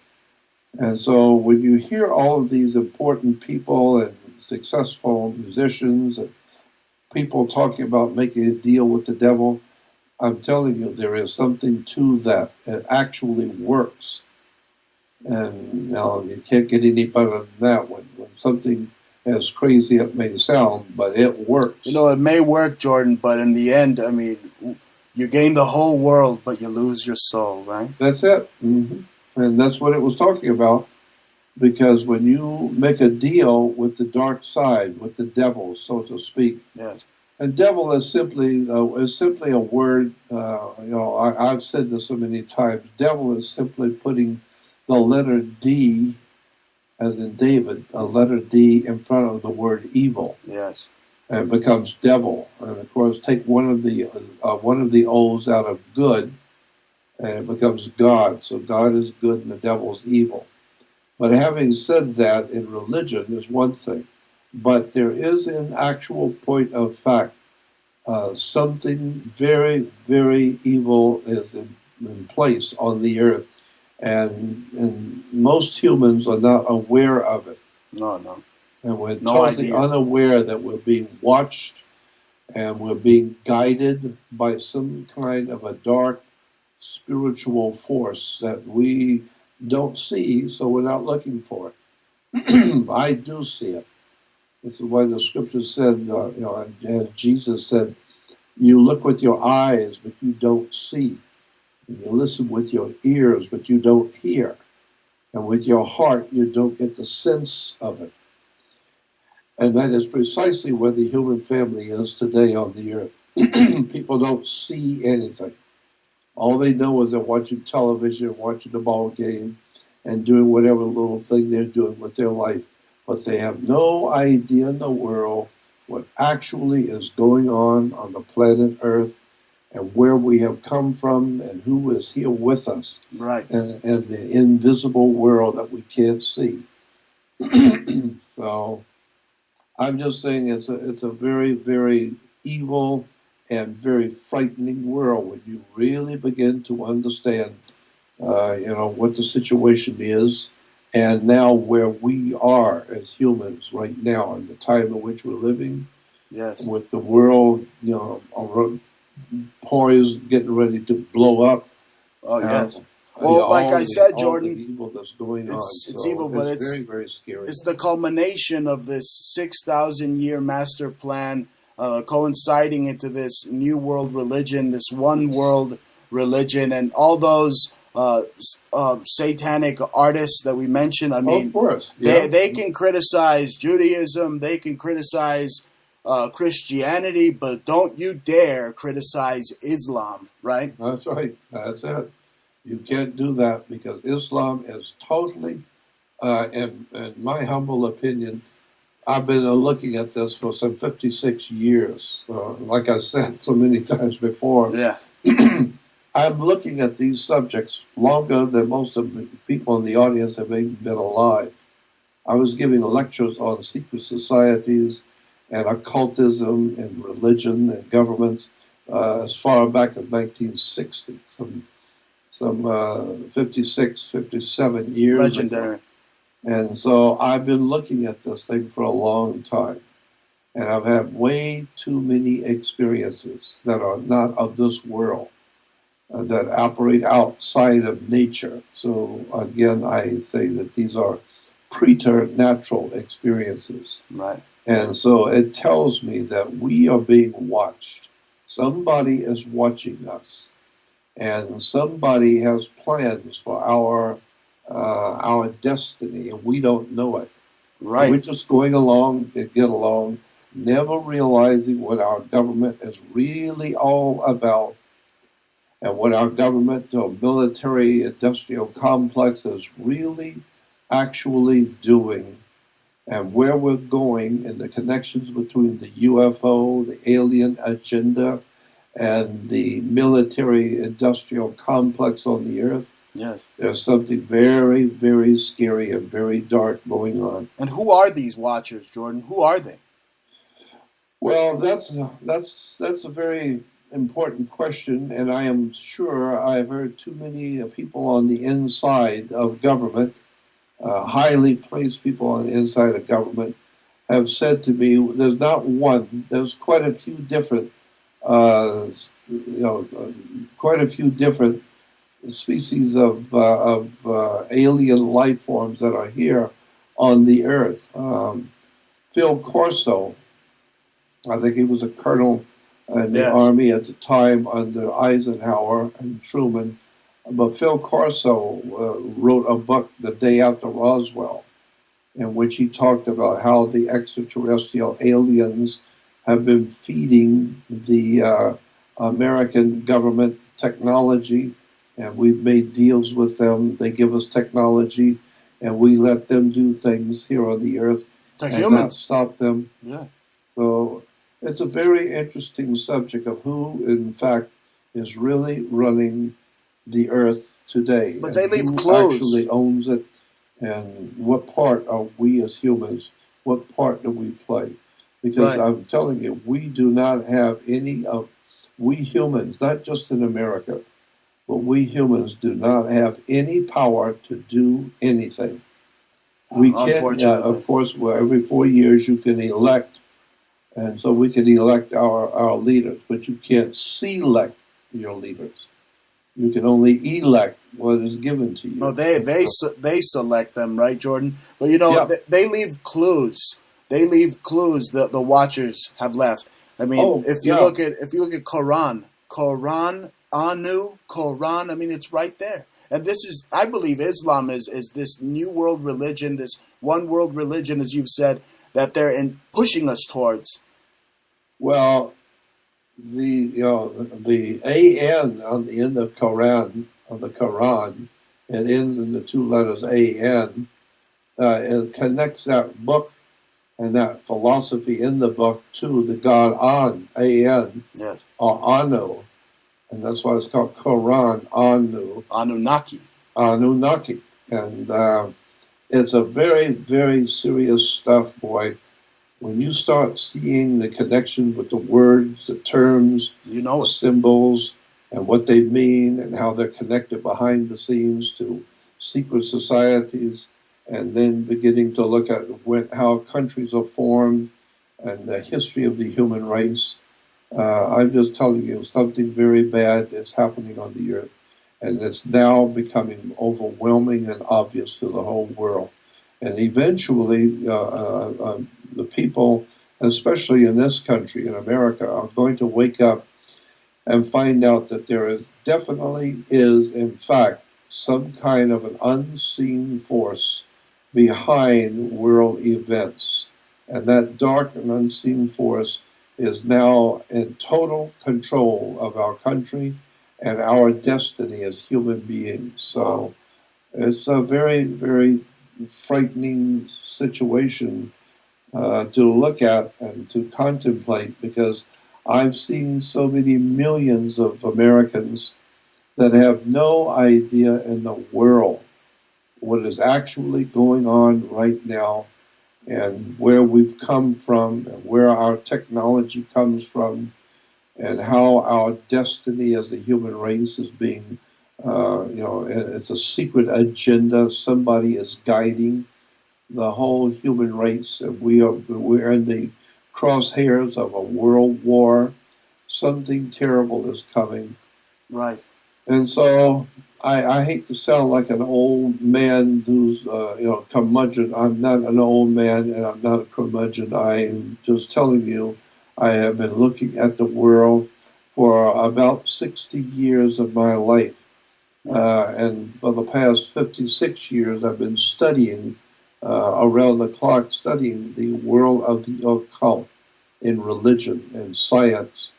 [SPEAKER 18] And so when you hear all of these important people and successful musicians and people talking about making a deal with the devil, I'm telling you, there is something to that. It actually works. And you can't get any better than that when something as crazy it may sound, but it works.
[SPEAKER 1] You know, it may work, Jordan, but in the end, I mean, you gain the whole world, but you lose your soul, right?
[SPEAKER 18] That's it. Mm-hmm. And that's what it was talking about. Because when you make a deal with the dark side, with the devil, so to speak,
[SPEAKER 1] yes.
[SPEAKER 18] And devil is simply a word. I've said this so many times. Devil is simply putting the letter D, as in David, a letter D in front of the word evil.
[SPEAKER 1] Yes.
[SPEAKER 18] And it becomes devil. And of course, take one of the O's out of good, and it becomes God. So God is good and the devil is evil. But having said that, in religion is one thing. But there is an actual point of fact. Something very, very evil is in place on the earth. And most humans are not aware of it.
[SPEAKER 1] No.
[SPEAKER 18] And we're totally unaware that we're being watched and we're being guided by some kind of a dark spiritual force that we don't see, so we're not looking for it. I do see it. This is why the scripture said, as Jesus said, you look with your eyes, but you don't see. And you listen with your ears, but you don't hear. And with your heart, you don't get the sense of it. And that is precisely where the human family is today on the earth. People don't see anything. All they know is they're watching television, watching the ball game, and doing whatever little thing they're doing with their life. But they have no idea in the world what actually is going on the planet Earth and where we have come from and who is here with us.
[SPEAKER 1] Right.
[SPEAKER 18] And the invisible world that we can't see. So I'm just saying it's a very, very evil and very frightening world when you really begin to understand, what the situation is, and now where we are as humans right now in the time in which we're living.
[SPEAKER 1] Yes.
[SPEAKER 18] With the world, poised, getting ready to blow up.
[SPEAKER 1] Oh yes. Well, like I said, Jordan,
[SPEAKER 18] the evil that's going on.
[SPEAKER 1] It's evil, but it's
[SPEAKER 18] very, very scary.
[SPEAKER 1] It's the culmination of this 6,000-year master plan, coinciding into this new world religion, this one world religion, and all those satanic artists that we mentioned. I mean,
[SPEAKER 18] of course, yeah.
[SPEAKER 1] they can criticize Judaism, they can criticize Christianity, but don't you dare criticize Islam, right?
[SPEAKER 18] That's right. That's it. You can't do that because Islam is totally, in my humble opinion, I've been looking at this for some 56 years. Like I said so many times before,
[SPEAKER 1] yeah.
[SPEAKER 18] I'm looking at these subjects longer than most of the people in the audience have even been alive. I was giving lectures on secret societies and occultism and religion and government as far back as 1960. some 56, 57 years
[SPEAKER 1] Legendary.
[SPEAKER 18] ago. And so I've been looking at this thing for a long time. And I've had way too many experiences that are not of this world, that operate outside of nature. So again, I say that these are preternatural experiences.
[SPEAKER 1] Right.
[SPEAKER 18] And so it tells me that we are being watched. Somebody is watching us. And somebody has plans for our destiny, and we don't know it.
[SPEAKER 1] Right.
[SPEAKER 18] We're just going along to get along, never realizing what our government is really all about, and what our government or military industrial complex is really actually doing, and where we're going, and the connections between the UFO, the alien agenda, and the military industrial complex on the earth.
[SPEAKER 1] Yes.
[SPEAKER 18] There's something very, very scary and very dark going on.
[SPEAKER 1] And who are these watchers, Jordan? Who are they?
[SPEAKER 18] Well, that's a very important question, and I am sure I've heard too many people on the inside of government, highly placed people on the inside of government, have said to me, there's not one, there's quite a few different, quite a few different species of alien life forms that are here on the earth. Phil Corso, I think he was a colonel in the Army at the time under Eisenhower and Truman. But Phil Corso wrote a book the day after Roswell, in which he talked about how the extraterrestrial aliens have been feeding the American government technology, and we've made deals with them. They give us technology, and we let them do things here on the earth and not stop them.
[SPEAKER 1] Yeah.
[SPEAKER 18] So it's a very interesting subject of who, in fact, is really running the earth today.
[SPEAKER 1] But they leave
[SPEAKER 18] who
[SPEAKER 1] clues.
[SPEAKER 18] Actually owns it, and what part are we as humans? What part do we play? Because I'm telling you, we do not have any of, we humans, not just in America, but we humans do not have any power to do anything. We can't, of course, every 4 years you can elect, and so we can elect our leaders, but you can't select your leaders. You can only elect what is given to you.
[SPEAKER 1] No, they select them, right, Jordan? But you know, they leave clues. They leave clues that the watchers have left. I mean, if you look at Quran, Anu, Quran. I mean, it's right there. And this is, I believe, Islam is this new world religion, this one world religion, as you've said, that they're pushing us towards.
[SPEAKER 18] Well, the AN on the end of the Quran, it ends in the two letters AN. It connects that book and that philosophy in the book to the God An,
[SPEAKER 1] yes,
[SPEAKER 18] or Anu, and that's why it's called Quran,
[SPEAKER 1] Anunnaki,
[SPEAKER 18] and it's a very, very serious stuff, boy. When you start seeing the connection with the words, the terms, the symbols, and what they mean, and how they're connected behind the scenes to secret societies, and then beginning to look at how countries are formed and the history of the human race, I'm just telling you, something very bad is happening on the earth, and it's now becoming overwhelming and obvious to the whole world. And eventually, the people, especially in this country, in America, are going to wake up and find out that there is definitely is, in fact, some kind of an unseen force behind world events. And that dark and unseen force is now in total control of our country and our destiny as human beings. So it's a very, very frightening situation to look at and to contemplate, because I've seen so many millions of Americans that have no idea in the world what is actually going on right now, and where we've come from, and where our technology comes from, and how our destiny as a human race is being It's a secret agenda. Somebody is guiding the whole human race. We're in the crosshairs of a world war. Something terrible is coming.
[SPEAKER 1] Right.
[SPEAKER 18] And so I hate to sound like an old man who's, curmudgeon. I'm not an old man and I'm not a curmudgeon. I am just telling you, I have been looking at the world for about 60 years of my life. And for the past 56 years, I've been studying, around the clock, studying the world of the occult in religion and science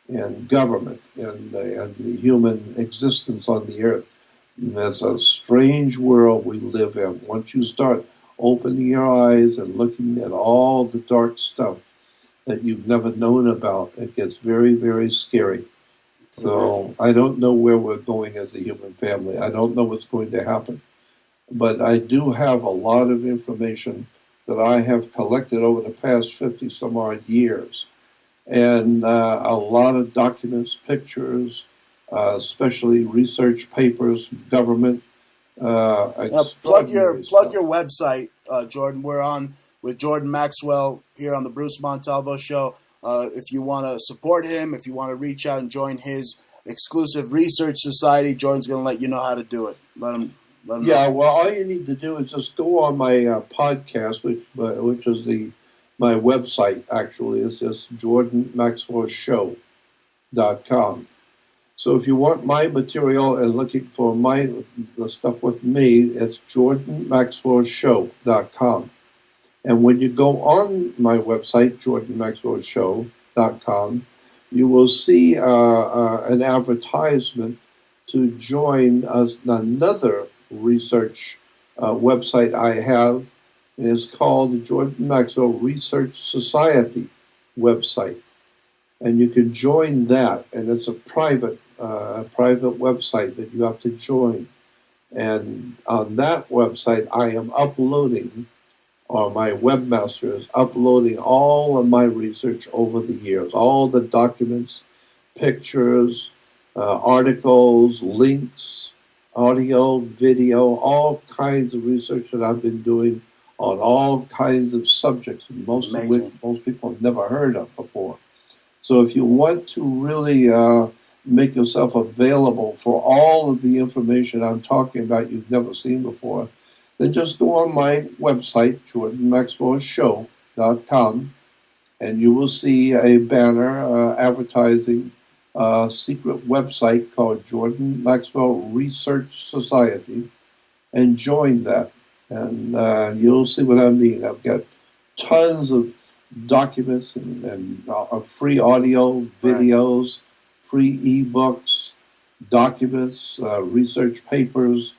[SPEAKER 18] and government and the human existence on the earth. And it's a strange world we live in. Once you start opening your eyes and looking at all the dark stuff that you've never known about, it gets very, very scary. So I don't know where we're going as a human family. I don't know what's going to happen. But I do have a lot of information that I have collected over the past 50 some odd years. And a lot of documents, pictures, especially research papers, government.
[SPEAKER 1] Plug your website, Jordan. We're on with Jordan Maxwell here on the Bruce Montalvo Show. If you want to support him, if you want to reach out and join his exclusive research society, Jordan's going to let you know how to do it. Let him
[SPEAKER 18] Yeah,
[SPEAKER 1] know.
[SPEAKER 18] well, all you need to do is just go on my podcast, which is my website, actually. It's just jordanmaxwellshow.com. So if you want my material and looking for the stuff with me, it's jordanmaxwellshow.com. And when you go on my website, jordanmaxwellshow.com, you will see an advertisement to join another research website I have. It's called the Jordan Maxwell Research Society website. And you can join that, and it's a private website that you have to join. And on that website, I am uploading, or my webmaster is uploading all of my research over the years, all the documents, pictures, articles, links, audio, video, all kinds of research that I've been doing on all kinds of subjects, most of which most people have never heard of before. So if you want to really make yourself available for all of the information I'm talking about you've never seen before, then just go on my website, jordanmaxwellshow.com, and you will see a banner advertising a secret website called Jordan Maxwell Research Society, and join that. And you'll see what I mean. I've got tons of documents and free audio, videos, free ebooks, documents, research papers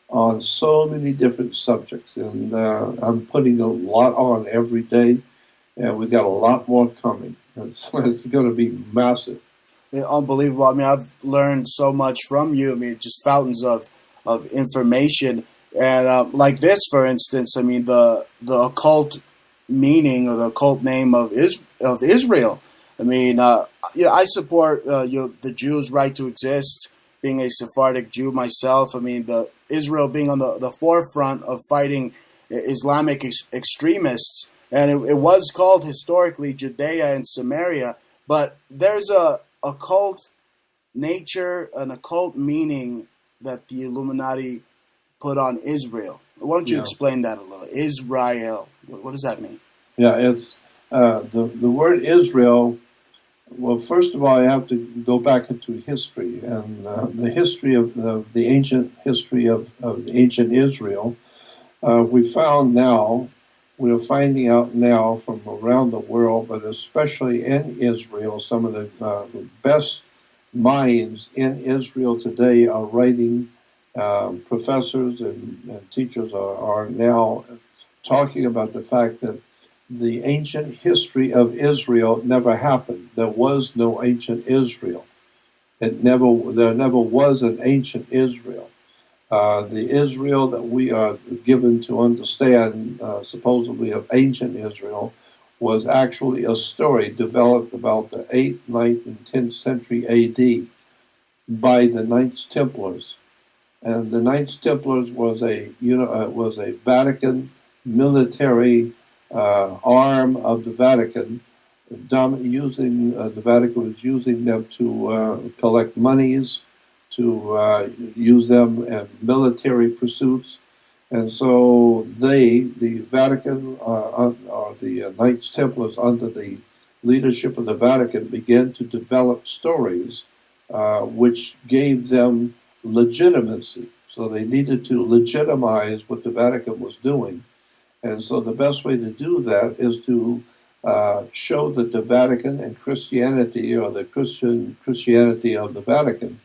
[SPEAKER 18] on so many different subjects. And I'm putting a lot on every day, and we've got a lot more coming. And so it's going to be massive.
[SPEAKER 1] Unbelievable. I mean, I've learned so much from you. I mean, just fountains of information. And like this, for instance, I mean, the occult meaning or the occult name of Israel. I mean, I support the Jews' right to exist, being a Sephardic Jew myself. I mean, Israel being on the forefront of fighting Islamic extremists. And it was called historically Judea and Samaria. But there's a occult nature, an occult meaning that the Illuminati put on Israel. Why don't you explain that a little? Israel. What does that mean?
[SPEAKER 18] Yeah, it's the word Israel. Well, first of all, I have to go back into history, and the history of the ancient history of ancient Israel. We're finding out now from around the world, but especially in Israel, some of the best minds in Israel today are writing. Professors and teachers are now talking about the fact that the ancient history of Israel never happened. There was no ancient Israel. There never was an ancient Israel. The Israel that we are given to understand, supposedly of ancient Israel, was actually a story developed about the 8th, 9th, and 10th century A.D. by the Knights Templars. And the Knights Templars was a Vatican military arm of the Vatican. The Vatican was using them to collect monies, to use them in military pursuits. And so the Vatican, or the Knights Templars under the leadership of the Vatican, began to develop stories which gave them legitimacy. So they needed to legitimize what the Vatican was doing. And so the best way to do that is to show that the Vatican and Christianity, or the Christianity of the Vatican,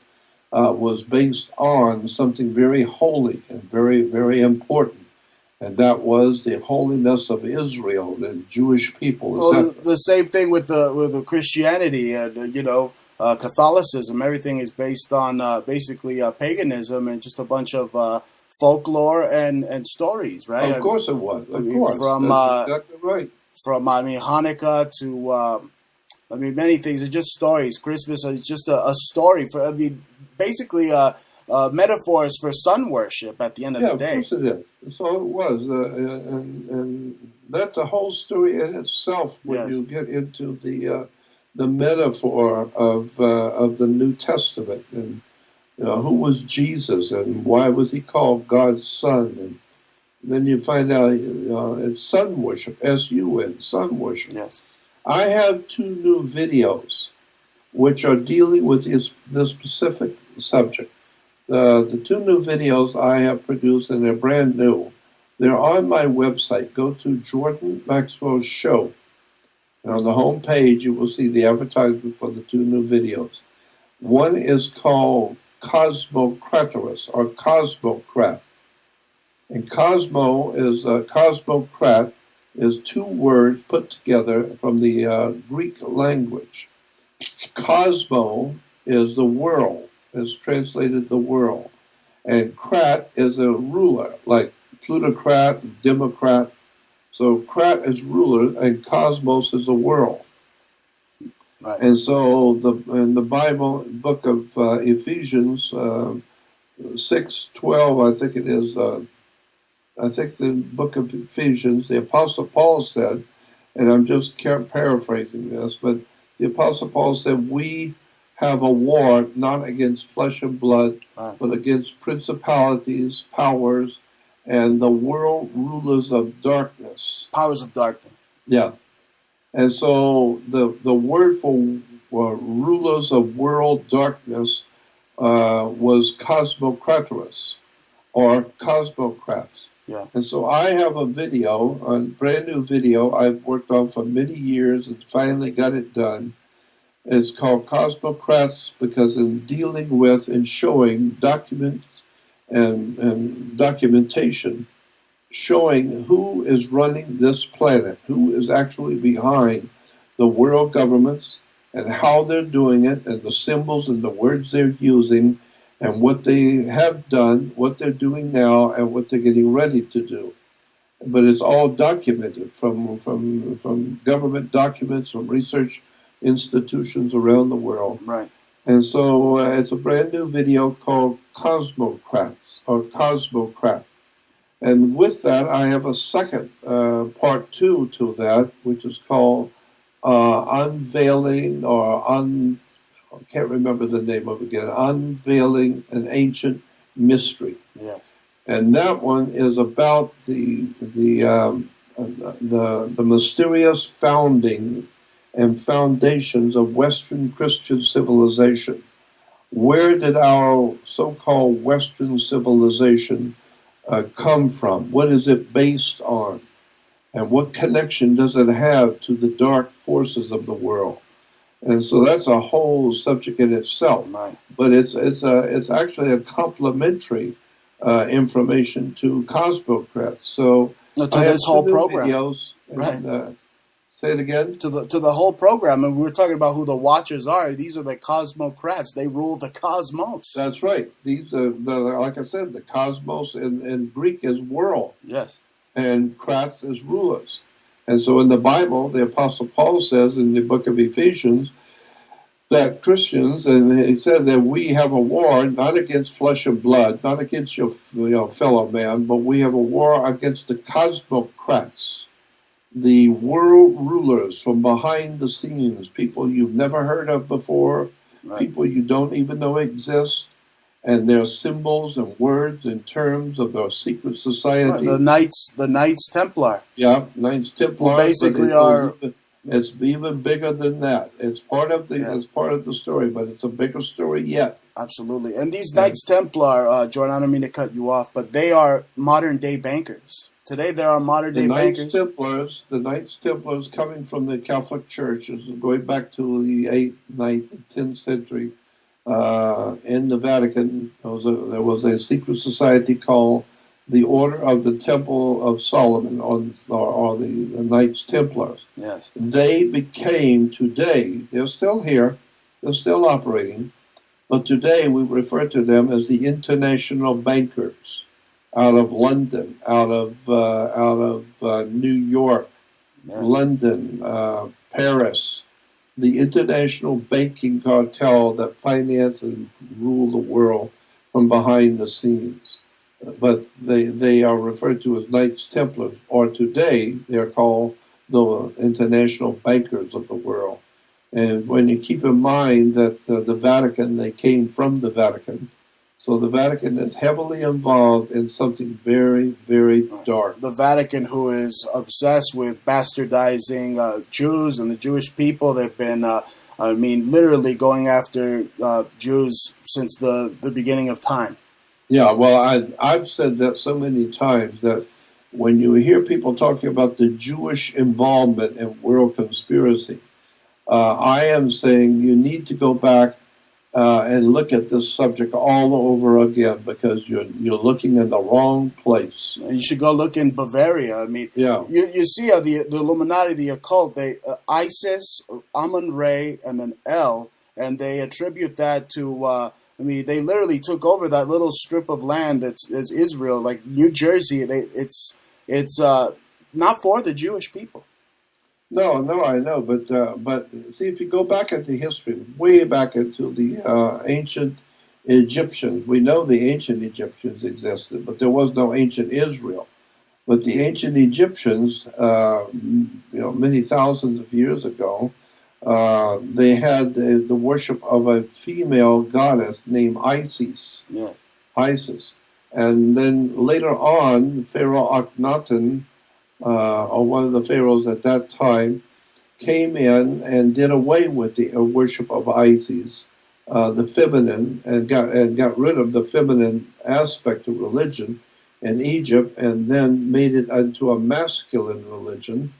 [SPEAKER 18] was based on something very holy and very, very important, and that was the holiness of Israel, the Jewish people.
[SPEAKER 19] Well, the same thing with the Christianity, Catholicism. Everything is based on basically paganism and just a bunch of folklore and stories, right?
[SPEAKER 18] Of course it was. Of course,
[SPEAKER 19] from
[SPEAKER 18] that's exactly right.
[SPEAKER 19] From Hanukkah to many things. It's just stories. Christmas is just a story for. Basically, metaphors for sun worship at the end of the day.
[SPEAKER 18] Yeah, of course it is. So it was, and that's a whole story in itself when you get into the metaphor of the New Testament, and who was Jesus and why was he called God's Son, and then you find out it's sun worship, S-U-N, sun worship.
[SPEAKER 19] Yes.
[SPEAKER 18] I have 2 new videos which are dealing with this specific subject. The 2 new videos I have produced, and they're brand new. They're on my website. Go to Jordan Maxwell Show. And on the home page, you will see the advertisement for the 2 new videos. One is called Cosmocratorus, or Cosmocrat. And Cosmocrat is 2 words put together from the Greek language. Cosmo is the world, is translated the world. And crat is a ruler, like plutocrat, democrat. So crat is ruler, and cosmos is a world. Right. And so in the Bible, book of Ephesians 6:12, I think it is, I think the book of Ephesians, the Apostle Paul said, and I'm just paraphrasing this, but the Apostle Paul said, we have a war not against flesh and blood, but against principalities, powers, and the world rulers of darkness.
[SPEAKER 19] Powers of darkness.
[SPEAKER 18] Yeah. And so the word for rulers of world darkness was cosmocratorus, or cosmocrats.
[SPEAKER 19] Yeah.
[SPEAKER 18] And so I have a video, a brand new video I've worked on for many years and finally got it done. It's called Cosmocrats, because in dealing with and showing documents and documentation showing who is running this planet, who is actually behind the world governments and how they're doing it, and the symbols and the words they're using, and what they have done, what they're doing now, and what they're getting ready to do. But it's all documented from government documents, from research institutions around the world.
[SPEAKER 19] Right.
[SPEAKER 18] And so it's a brand new video called Cosmocrats, or Cosmocrat. And with that, I have a second part 2 to that, which is called Unveiling, or I can't remember the name of it again, Unveiling an Ancient Mystery.
[SPEAKER 19] Yes.
[SPEAKER 18] And that one is about the mysterious founding and foundations of Western Christian civilization. Where did our so-called Western civilization come from? What is it based on? And what connection does it have to the dark forces of the world? And so that's a whole subject in itself.
[SPEAKER 19] Right.
[SPEAKER 18] But it's actually a complementary information to Cosmocrats. So
[SPEAKER 19] to this whole program.
[SPEAKER 18] Videos and,
[SPEAKER 19] right.
[SPEAKER 18] Say it again.
[SPEAKER 19] To the whole program, and we were talking about who the Watchers are. These are the Cosmocrats. They rule the cosmos.
[SPEAKER 18] That's right. These are like I said, the cosmos in Greek is world.
[SPEAKER 19] Yes.
[SPEAKER 18] And krats is rulers. And so in the Bible, the Apostle Paul says in the book of Ephesians, that Christians, and he said that we have a war not against flesh and blood, not against your fellow man, but we have a war against the cosmocrats, the world rulers from behind the scenes, people you've never heard of before, people you don't even know exist, and their symbols and words and terms of their secret society.
[SPEAKER 19] The Knights Templar.
[SPEAKER 18] Yeah, Knights Templar.
[SPEAKER 19] Who basically are.
[SPEAKER 18] It's even bigger than that. It's part of the story, but it's a bigger story yet.
[SPEAKER 19] Absolutely. And these Knights Templar, Jordan, I don't mean to cut you off, but they are modern day bankers. Today there are modern day bankers.
[SPEAKER 18] The Knights Templars coming from the Catholic Church, going back to the 8th, 9th, and 10th century, in the Vatican. There was a secret society called the Order of the Temple of Solomon, or the Knights Templars.
[SPEAKER 19] Yes.
[SPEAKER 18] They became, today, they're still here, they're still operating, but today we refer to them as the international bankers out of London, out of New York, London, Paris, the international banking cartel that finance and rule the world from behind the scenes. But they are referred to as Knights Templars, or today they're called the international bankers of the world. And when you keep in mind that the Vatican, they came from the Vatican, so the Vatican is heavily involved in something very, very dark.
[SPEAKER 19] The Vatican, who is obsessed with bastardizing Jews and the Jewish people, they've been, literally going after Jews since the beginning of time.
[SPEAKER 18] Yeah, well, I've said that so many times that when you hear people talking about the Jewish involvement in world conspiracy, I am saying you need to go back and look at this subject all over again, because you're looking in the wrong place.
[SPEAKER 19] You should go look in Bavaria. I mean, you see how the Illuminati, the occult, they ISIS, Amun-Re, and then El, and they attribute that to. They literally took over that little strip of land that's Israel, like New Jersey. It's not for the Jewish people.
[SPEAKER 18] No, I know, but see, if you go back into history, way back into the ancient Egyptians, we know the ancient Egyptians existed, but there was no ancient Israel. But the ancient Egyptians, many thousands of years ago, they had the worship of a female goddess named Isis.
[SPEAKER 19] Yeah.
[SPEAKER 18] Isis. And then later on, Pharaoh Akhenaten, or one of the pharaohs at that time, came in and did away with the worship of Isis, the feminine, and got rid of the feminine aspect of religion in Egypt, and then made it into a masculine religion.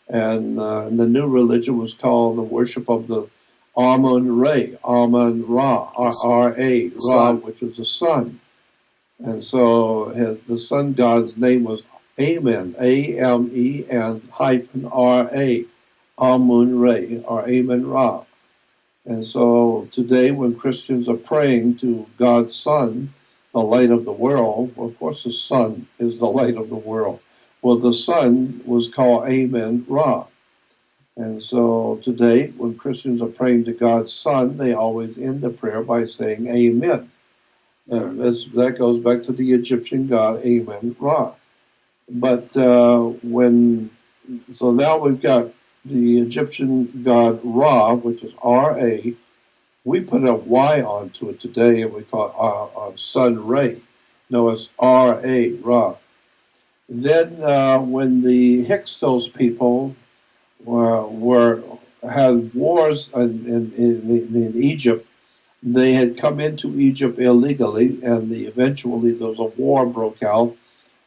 [SPEAKER 18] And the new religion was called the worship of the Amun-Re, Amun-Ra, R-A, Ra, which is the sun. And so the sun god's name was Amen, A-M-E-N hyphen R-A, Amun-Re, or Amen-Ra. And so today when Christians are praying to God's Son, the light of the world, well, of course the sun is the light of the world. Well, the sun was called Amen-Ra. And so today, when Christians are praying to God's Son, they always end the prayer by saying Amen. And that goes back to the Egyptian god Amen-Ra. But so now we've got the Egyptian god Ra, which is R-A. We put a Y onto it today, and we call it Sun Ray. No, it's R-A, Ra. Then when the Hyksos people had wars in Egypt, they had come into Egypt illegally, and eventually there was a war broke out.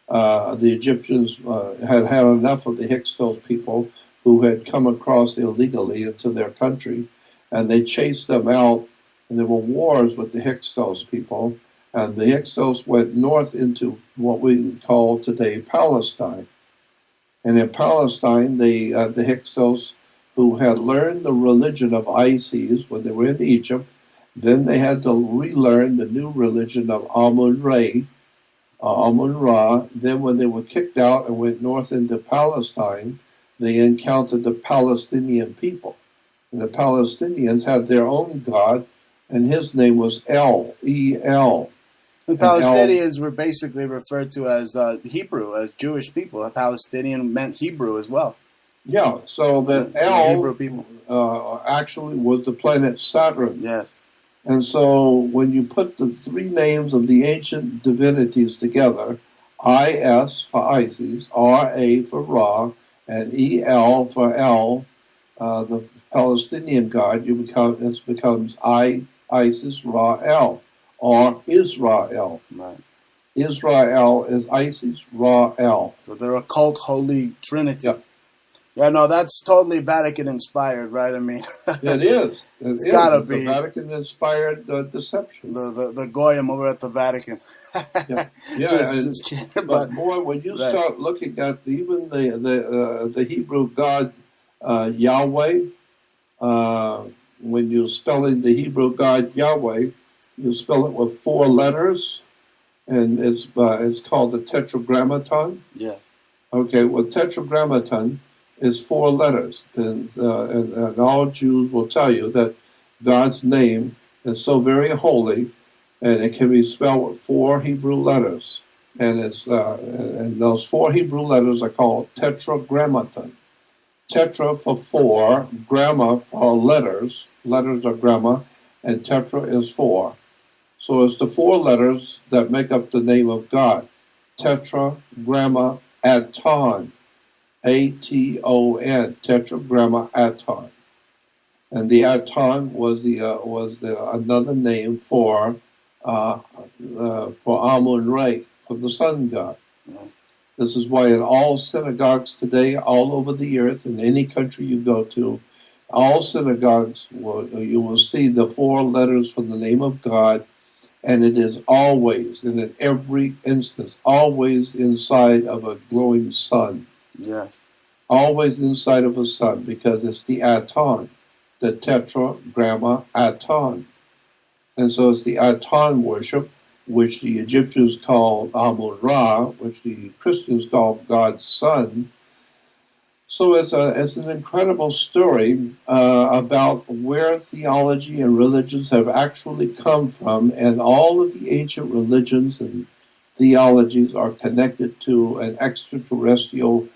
[SPEAKER 18] The Egyptians had had enough of the Hyksos people who had come across illegally into their country, and they chased them out, and there were wars with the Hyksos people. And the Hyksos went north into what we call today Palestine. And in Palestine, the Hyksos, who had learned the religion of Isis when they were in Egypt, then they had to relearn the new religion of Amun-Re, Amun-Ra. Then when they were kicked out and went north into Palestine, they encountered the Palestinian people. The Palestinians had their own god, and his name was El, E-L.
[SPEAKER 19] The Palestinians were basically referred to as Hebrew, as Jewish people. A Palestinian meant Hebrew as well.
[SPEAKER 18] Yeah, so the
[SPEAKER 19] Hebrew people.
[SPEAKER 18] Actually was the planet Saturn.
[SPEAKER 19] Yes.
[SPEAKER 18] And so when you put the three names of the ancient divinities together, I-S for Isis, R-A for Ra, and E-L for El, the Palestinian god, it becomes Isis, Ra, El, or Israel.
[SPEAKER 19] Right.
[SPEAKER 18] Israel is Isis, Ra, El.
[SPEAKER 19] So they're a cult holy trinity.
[SPEAKER 18] Yep.
[SPEAKER 19] Yeah, no, that's totally Vatican-inspired, right? I mean,
[SPEAKER 18] it is.
[SPEAKER 19] It's gotta be
[SPEAKER 18] a Vatican-inspired deception.
[SPEAKER 19] The Goyim over at the Vatican.
[SPEAKER 18] Yeah,
[SPEAKER 19] just kidding.
[SPEAKER 18] But boy, when you start looking at even the Hebrew God Yahweh, when you're spelling the Hebrew God Yahweh, you spell it with 4 letters, and it's called the Tetragrammaton.
[SPEAKER 19] Yeah.
[SPEAKER 18] Okay, well, Tetragrammaton is 4 letters, and all Jews will tell you that God's name is so very holy, and it can be spelled with 4 Hebrew letters, and and those 4 Hebrew letters are called Tetragrammaton. Tetra for 4, gramma for letters are gramma, and tetra is 4. So it's the 4 letters that make up the name of God. Tetragrammaton. A-T-O-N, Tetragrammaton, and the Aton was another name for Amun-Re, for the sun god.
[SPEAKER 19] Yeah.
[SPEAKER 18] This is why in all synagogues today, all over the earth, in any country you go to, all synagogues you will see the 4 letters for the name of God, and it is always, and in every instance, always inside of a glowing sun.
[SPEAKER 19] Yeah.
[SPEAKER 18] Always inside of a sun, because it's the Aton, the Tetragrammaton. And so it's the Aton worship, which the Egyptians called Amun-Ra, which the Christians call God's Son. So it's an incredible story about where theology and religions have actually come from, and all of the ancient religions and theologies are connected to an extraterrestrial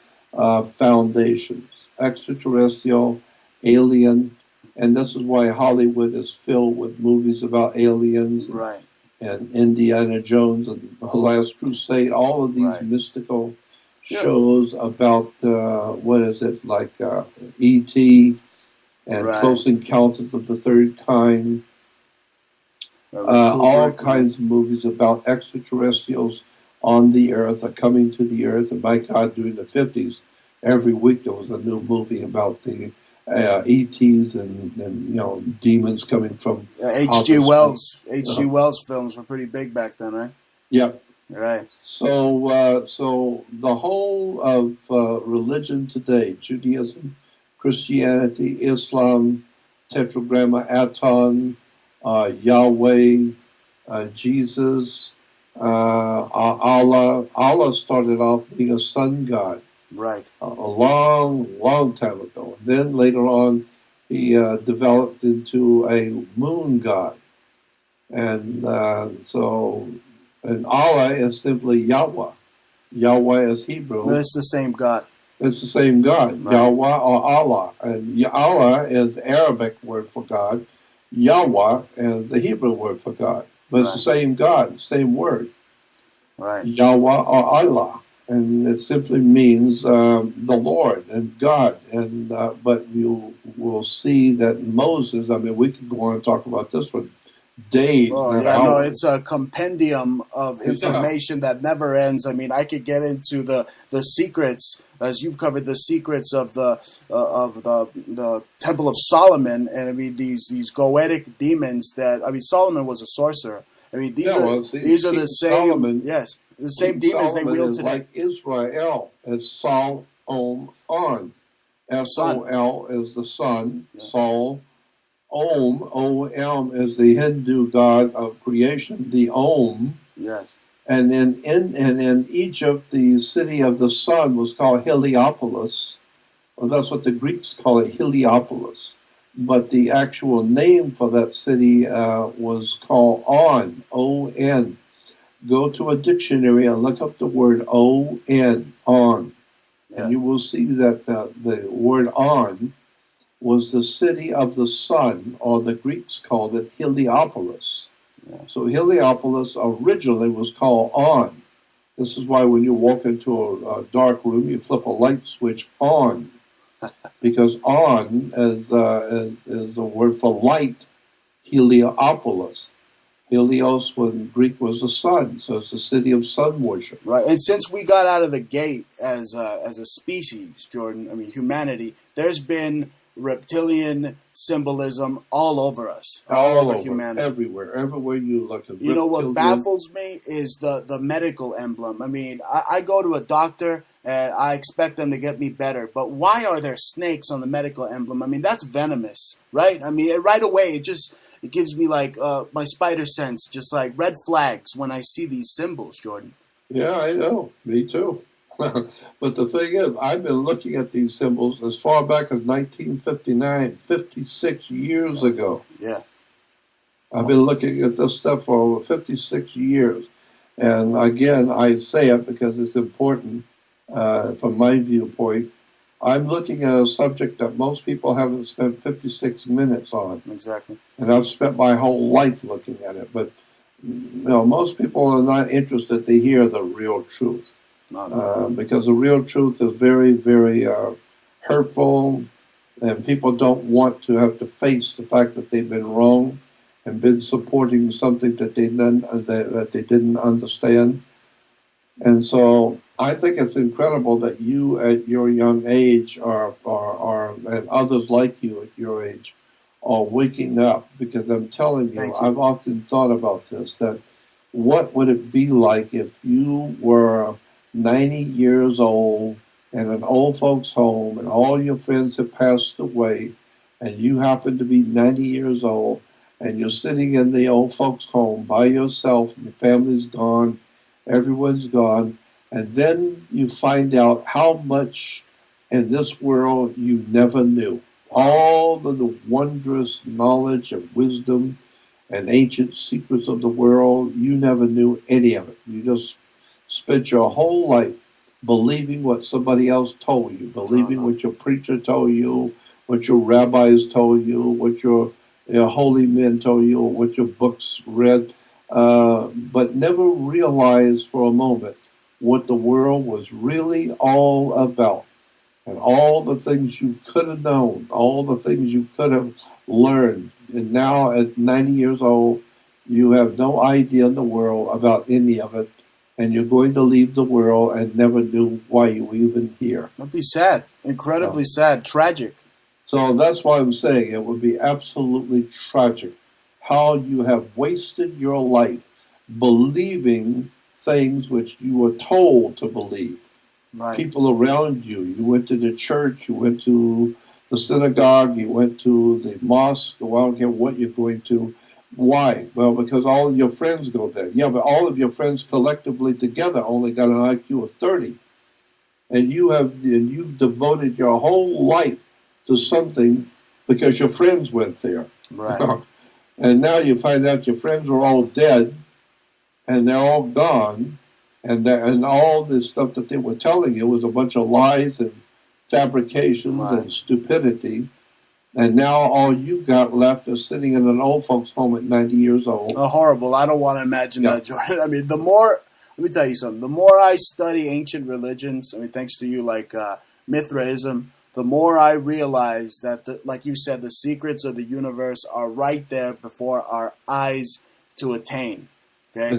[SPEAKER 18] foundations, extraterrestrial, alien, and this is why Hollywood is filled with movies about aliens,
[SPEAKER 19] right,
[SPEAKER 18] and Indiana Jones and The Last Crusade, all of these mystical shows about, E.T. and Close Encounters of the Third Kind, all kinds of movies about extraterrestrials on the earth, are coming to the earth. And my God, during the 50s, every week there was a new movie about the ETs and demons coming from
[SPEAKER 19] H.G. Wells. H.G. Wells films were pretty big back then, right?
[SPEAKER 18] Yep.
[SPEAKER 19] Right.
[SPEAKER 18] So the whole of religion today, Judaism, Christianity, Islam, Tetragrammaton, Yahweh, Jesus, Allah. Allah started off being a sun god.
[SPEAKER 19] Right.
[SPEAKER 18] A long, long time ago. And then later on, he developed into a moon god. And and Allah is simply Yahweh. Yahweh is Hebrew.
[SPEAKER 19] But it's the same God.
[SPEAKER 18] It's the same God,
[SPEAKER 19] right.
[SPEAKER 18] Yahweh or Allah. And Allah is the Arabic word for God. Yahweh is the Hebrew word for God. But it's the same God, same word.
[SPEAKER 19] Right.
[SPEAKER 18] Yahweh or Allah. And it simply means the Lord and God. And but you will see that Moses, we could go on and talk about this for days.
[SPEAKER 19] It's a compendium of information that never ends. I could get into the secrets, as you've covered the secrets of the Temple of Solomon, and these goetic demons that Solomon was a sorcerer. These are the same.
[SPEAKER 18] Solomon,
[SPEAKER 19] yes, the same demons
[SPEAKER 18] Solomon
[SPEAKER 19] they wield today.
[SPEAKER 18] Like Israel, it's Sol Om On. S-O-L is the sun. Yeah. Sol. Om, O-M, is the Hindu god of creation, the Om.
[SPEAKER 19] Yes.
[SPEAKER 18] And in Egypt, the city of the sun was called Heliopolis. Well, that's what the Greeks call it, Heliopolis. but the actual name for that city was called On, O-N. Go to a dictionary and look up the word O-N, On, and you will see that the word On was the city of the sun, or the Greeks called it Heliopolis. So Heliopolis originally was called On. This is why when you walk into a dark room, you flip a light switch on, because On is the word for light, Heliopolis. Helios, when Greek, was the sun, so it's the city of sun worship.
[SPEAKER 19] Right, and since we got out of the gate as a species, Jordan, I mean humanity, there's been reptilian symbolism all over us,
[SPEAKER 18] all over
[SPEAKER 19] humanity,
[SPEAKER 18] everywhere you look.
[SPEAKER 19] You know what baffles me is the medical emblem. I mean, I go to a doctor and I expect them to get me better, but why are there snakes on the medical emblem? I mean, that's venomous, right? I mean, right away it gives me like my spider sense, just like red flags when I see these symbols, Jordan.
[SPEAKER 18] Yeah, I know. Me too. But the thing is, I've been looking at these symbols as far back as 1959, 56 years ago.
[SPEAKER 19] Yeah.
[SPEAKER 18] I've been looking at this stuff for over 56 years. And again, I say it because it's important from my viewpoint. I'm looking at a subject that most people haven't spent 56 minutes on.
[SPEAKER 19] Exactly.
[SPEAKER 18] And I've spent my whole life looking at it. But most people are not interested to hear the real truth. Because the real truth is very, very hurtful, and people don't want to have to face the fact that they've been wrong and been supporting something that they didn't understand. And so I think it's incredible that you, at your young age, and others like you at your age, are waking up. Because I'm telling you, I've often thought about this, that what would it be like if you were 90 years old in an old folks home and all your friends have passed away and you happen to be 90 years old and you're sitting in the old folks home by yourself and your family's gone, everyone's gone, and then you find out how much in this world you never knew. All of the wondrous knowledge and wisdom and ancient secrets of the world, you never knew any of it. You just spent your whole life believing what somebody else told you, believing what your preacher told you, what your rabbis told you, what your holy men told you, what your books read, but never realized for a moment what the world was really all about, and all the things you could have known, all the things you could have learned. And now at 90 years old, you have no idea in the world about any of it, and you're going to leave the world and never knew why you were even here.
[SPEAKER 19] That'd be sad. Incredibly sad. Tragic.
[SPEAKER 18] So that's why I'm saying it would be absolutely tragic how you have wasted your life believing things which you were told to believe.
[SPEAKER 19] Right.
[SPEAKER 18] People around you. You went to the church, you went to the synagogue, you went to the mosque, or I don't care what you're going to. Why? Well, because all of your friends go there. Yeah, but all of your friends collectively together only got an IQ of 30. And you've devoted your whole life to something because your friends went there.
[SPEAKER 19] Right.
[SPEAKER 18] And now you find out your friends are all dead and they're all gone, and all this stuff that they were telling you was a bunch of lies and fabrications and stupidity. And now all you've got left is sitting in an old folks' home at 90 years old.
[SPEAKER 19] Horrible. I don't want to imagine that, Jordan. I mean, let me tell you something. The more I study ancient religions, I mean, thanks to you, like Mithraism, the more I realize that, like you said, the secrets of the universe are right there before our eyes to attain. Okay?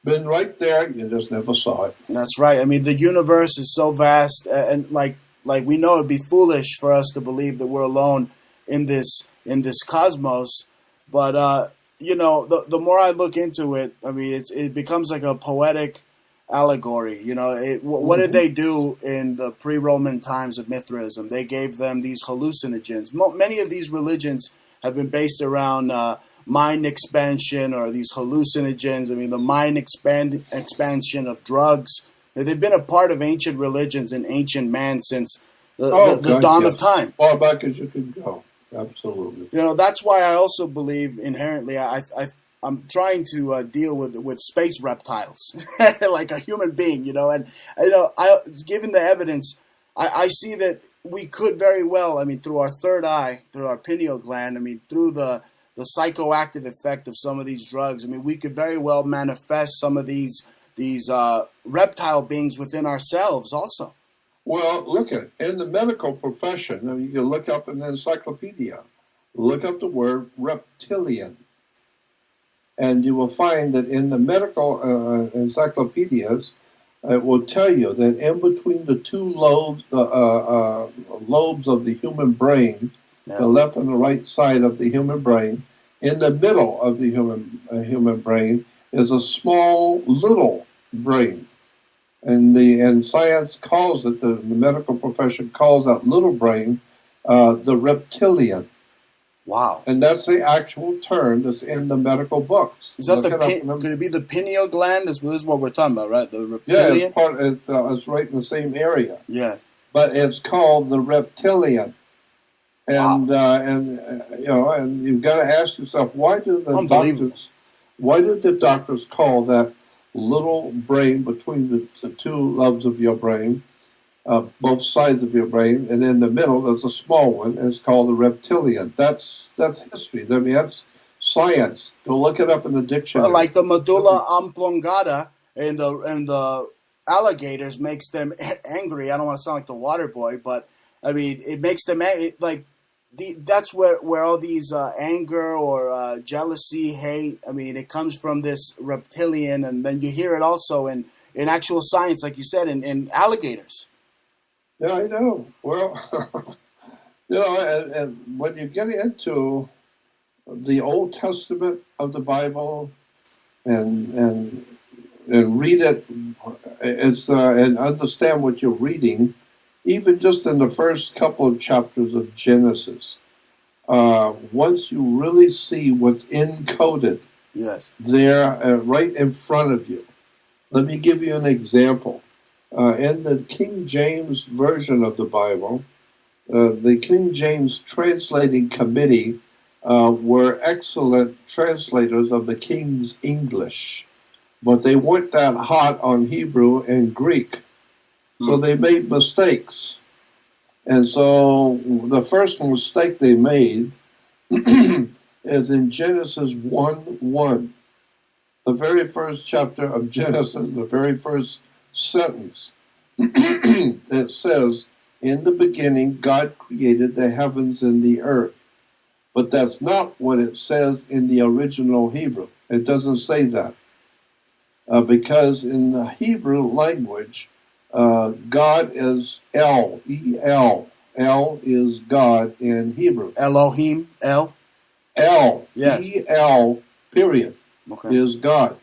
[SPEAKER 18] Been right there, you just never saw it.
[SPEAKER 19] That's right. I mean, the universe is so vast, and like we know it'd be foolish for us to believe that we're alone in this cosmos. But the more I look into it, I mean, it becomes like a poetic allegory. What did they do in the pre-Roman times of Mithraism? They gave them these hallucinogens. Many of these religions have been based around mind expansion or these hallucinogens. I mean, the mind expansion of drugs. They've been a part of ancient religions and ancient man since the dawn of time.
[SPEAKER 18] Far back as you can go. Absolutely.
[SPEAKER 19] That's why I also believe inherently. I'm trying to deal with space reptiles like a human being. And given the evidence, I see that we could very well. I mean, through our third eye, through our pineal gland. I mean, through the psychoactive effect of some of these drugs. I mean, we could very well manifest some of these reptile beings within ourselves also.
[SPEAKER 18] Well, look at in the medical profession. You can look up in the encyclopedia. Look up the word reptilian, and you will find that in the medical encyclopedias, it will tell you that in between the two lobes, lobes of the human brain, the left and the right side of the human brain, in the middle of the human brain is a small little brain. And science calls it, the medical profession calls that little brain the reptilian.
[SPEAKER 19] Wow.
[SPEAKER 18] And that's the actual term that's in the medical books.
[SPEAKER 19] Is that could it be the pineal gland? This is what we're talking about, right? The reptilian?
[SPEAKER 18] Yeah, it's right in the same area.
[SPEAKER 19] Yeah.
[SPEAKER 18] But it's called the reptilian. And,
[SPEAKER 19] wow.
[SPEAKER 18] And you've got to ask yourself, why do the doctors call that little brain between the two lobes of your brain, both sides of your brain, and in the middle there's a small one, and it's called the reptilian. That's history. I mean, that's science. Go look it up in the dictionary.
[SPEAKER 19] Like the medulla oblongata and the alligators makes them angry. I don't want to sound like the water boy, but I mean, it makes them that's where all these anger or jealousy, hate. I mean, it comes from this reptilian, and then you hear it also in actual science, like you said, in alligators.
[SPEAKER 18] Yeah, I know. Well, and when you get into the Old Testament of the Bible and read it, and understand what you're reading, even just in the first couple of chapters of Genesis, once you really see what's encoded there right in front of you. Let me give you an example. In the King James Version of the Bible, the King James Translating Committee were excellent translators of the King's English, but they weren't that hot on Hebrew and Greek. So they made mistakes. And so the first mistake they made is in Genesis 1:1. The very first chapter of Genesis, the very first sentence, it says, "In the beginning, God created the heavens and the earth." But that's not what it says in the original Hebrew. It doesn't say that. Because in the Hebrew language, God is El, E-L. El is God in Hebrew.
[SPEAKER 19] Elohim, El?
[SPEAKER 18] El,
[SPEAKER 19] yes.
[SPEAKER 18] E-L, period, is God.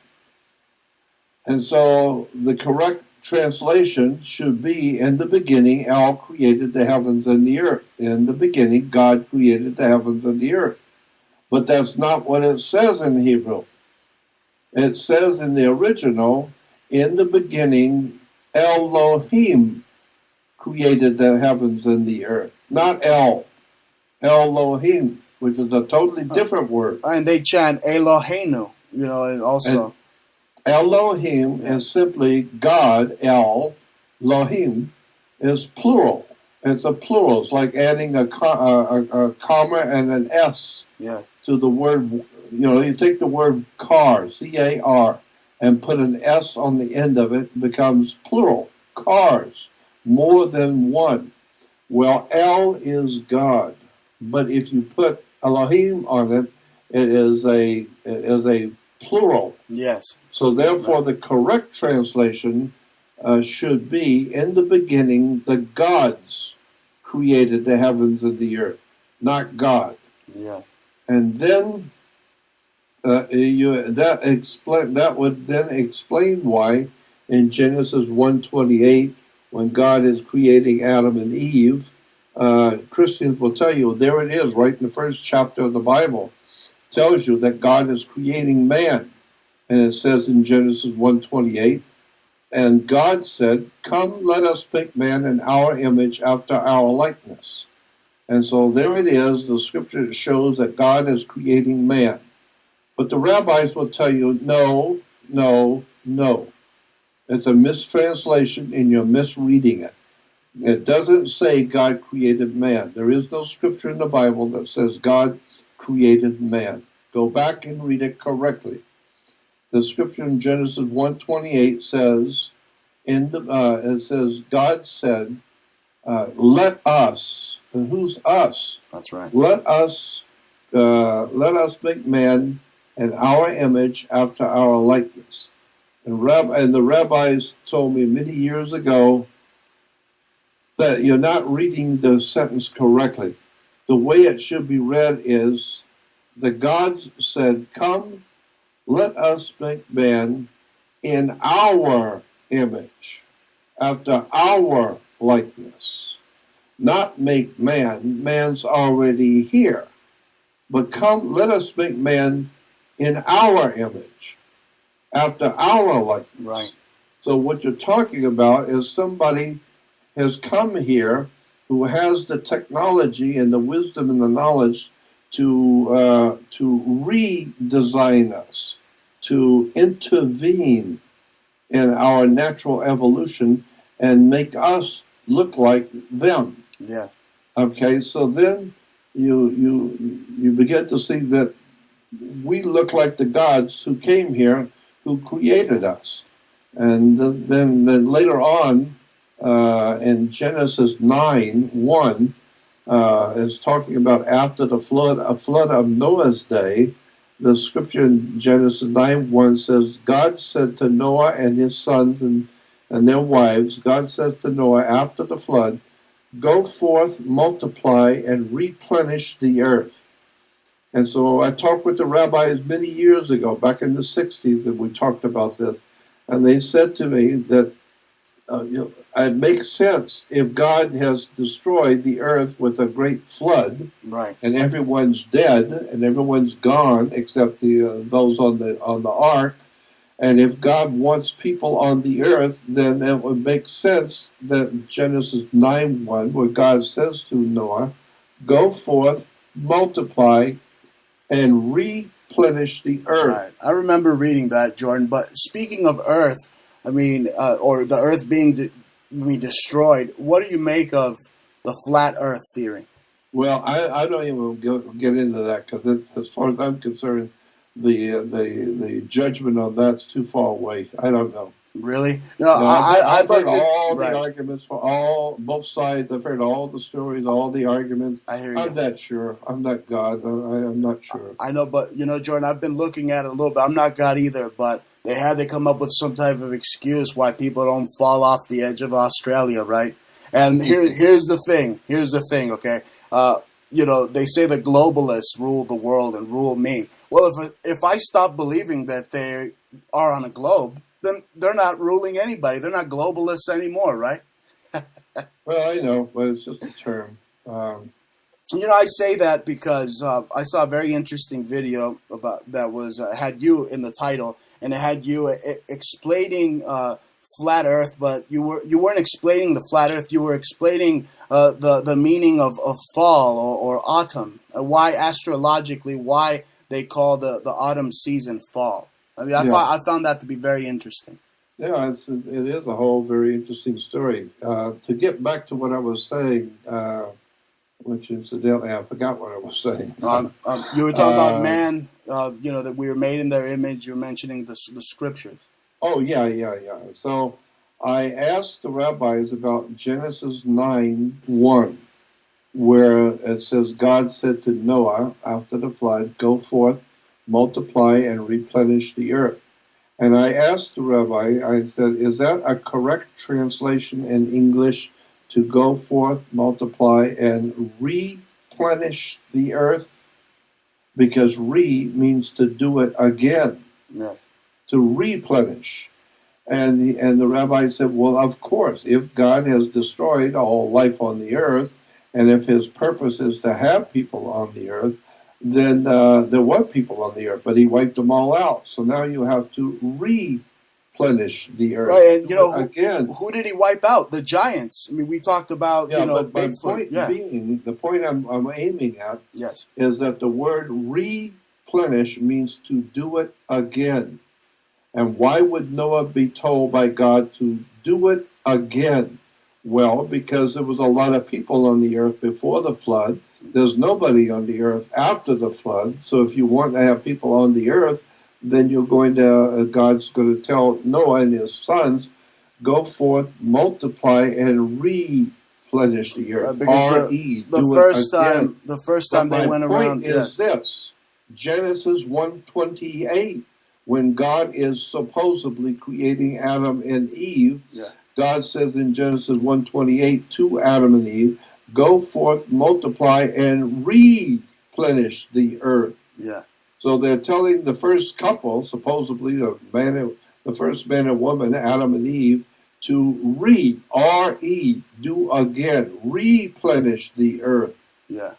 [SPEAKER 18] And so the correct translation should be, in the beginning, El created the heavens and the earth. In the beginning, God created the heavens and the earth. But that's not what it says in Hebrew. It says in the original, in the beginning, Elohim created the heavens and the earth. Not El. Elohim, which is a totally different word.
[SPEAKER 19] And they chant Eloheinu, and also.
[SPEAKER 18] And Elohim is simply God. Elohim is plural. It's a plural. It's like adding a comma and an S to the word. You take the word car, C-A-R, and put an S on the end of it becomes plural. Cars, more than one. Well, El is God, but if you put Elohim on it, it is a plural.
[SPEAKER 19] Yes.
[SPEAKER 18] So therefore, the correct translation should be, in the beginning, the gods created the heavens and the earth, not God.
[SPEAKER 19] Yeah.
[SPEAKER 18] And then that would then explain why in Genesis 1:28, when God is creating Adam and Eve, Christians will tell you, there it is, right in the first chapter of the Bible, tells you that God is creating man. And it says in Genesis 1:28, and God said, "Come, let us make man in our image after our likeness." And so there it is, the scripture shows that God is creating man. But the rabbis will tell you, no, no, no. It's a mistranslation and you're misreading it. It doesn't say God created man. There is no scripture in the Bible that says God created man. Go back and read it correctly. The scripture in Genesis 1:28 says, it says, God said, let us, and who's us?
[SPEAKER 19] That's right.
[SPEAKER 18] Let us make man in our image after our likeness. And the rabbis told me many years ago that you're not reading the sentence correctly. The way it should be read is, the gods said, come, let us make man in our image, after our likeness. Not make man, man's already here. But come, let us make man in our image, after our likeness.
[SPEAKER 19] Right.
[SPEAKER 18] So what you're talking about is somebody has come here who has the technology and the wisdom and the knowledge to redesign us, to intervene in our natural evolution and make us look like them.
[SPEAKER 19] Yeah.
[SPEAKER 18] Okay, so then you begin to see that we look like the gods who came here, who created us. And then later on, in Genesis 9:1, is talking about after the flood, a flood of Noah's day. The scripture in Genesis 9:1 says, God said to Noah and his sons and their wives, God says to Noah after the flood, go forth, multiply, and replenish the earth. And so I talked with the rabbis many years ago, back in the 60s, that we talked about this. And they said to me that it makes sense if God has destroyed the earth with a great flood,
[SPEAKER 19] right,
[SPEAKER 18] and everyone's dead and everyone's gone except those on the ark. And if God wants people on the earth, then it would make sense that Genesis 9:1, where God says to Noah, go forth, multiply, and replenish the earth.
[SPEAKER 19] Right. I remember reading that, Jordan. But speaking of earth, I mean, or the earth being destroyed, what do you make of the flat earth theory?
[SPEAKER 18] Well, I don't even get into that, because as far as I'm concerned, the judgment on that's too far away. I don't know.
[SPEAKER 19] Really?
[SPEAKER 18] No, I've heard all
[SPEAKER 19] right.
[SPEAKER 18] the arguments for both sides. I've heard all the stories, all the arguments.
[SPEAKER 19] I hear you.
[SPEAKER 18] I'm not sure. I'm not God. I'm not sure.
[SPEAKER 19] I know, but Jordan, I've been looking at it a little bit. I'm not God either, but they had to come up with some type of excuse why people don't fall off the edge of Australia, right? And here's the thing. Here's the thing, okay? They say the globalists rule the world and rule me. Well, if I stop believing that they are on a globe, then they're not ruling anybody. They're not globalists anymore, right?
[SPEAKER 18] Well, I know, but it's just a term.
[SPEAKER 19] I say that because I saw a very interesting video about that was had you in the title, and it had you explaining flat Earth, but you weren't explaining the flat Earth. You were explaining the meaning of fall or autumn, why astrologically why they call the autumn season fall. I mean, I found that to be very interesting.
[SPEAKER 18] Yeah, it is a whole very interesting story. To get back to what I was saying, which incidentally I forgot what I was saying.
[SPEAKER 19] You were talking about man, that we were made in their image. You're mentioning the scriptures.
[SPEAKER 18] Oh, yeah. So I asked the rabbis about Genesis 9:1, where it says, God said to Noah after the flood, go forth, multiply, and replenish the earth. And I asked the rabbi, I said, is that a correct translation in English, to go forth, multiply, and replenish the earth? Because means to do it again.
[SPEAKER 19] Yeah.
[SPEAKER 18] To replenish. And the rabbi said, well, of course, if God has destroyed all life on the earth, and if his purpose is to have people on the earth, then there were people on the earth, but he wiped them all out. So now you have to replenish the earth.
[SPEAKER 19] Right, and
[SPEAKER 18] Again,
[SPEAKER 19] who did he wipe out? The giants. I mean, we talked about
[SPEAKER 18] but my
[SPEAKER 19] Bigfoot.
[SPEAKER 18] point being, the point I'm aiming at,
[SPEAKER 19] yes,
[SPEAKER 18] is that the word replenish means to do it again. And why would Noah be told by God to do it again? Well, because there was a lot of people on the earth before the flood. There's nobody on the earth after the flood. So if you want to have people on the earth, then you're going to, God's going to tell Noah and his sons, go forth, multiply, and replenish the earth.
[SPEAKER 19] Because the first time they went around.
[SPEAKER 18] My point is this: Genesis 1:28, when God is supposedly creating Adam and Eve, God says in Genesis 1:28 to Adam and Eve, go forth, multiply, and replenish the earth.
[SPEAKER 19] Yeah.
[SPEAKER 18] So they're telling the first couple, supposedly the first man and woman, Adam and Eve, to do again, replenish the earth.
[SPEAKER 19] Yeah.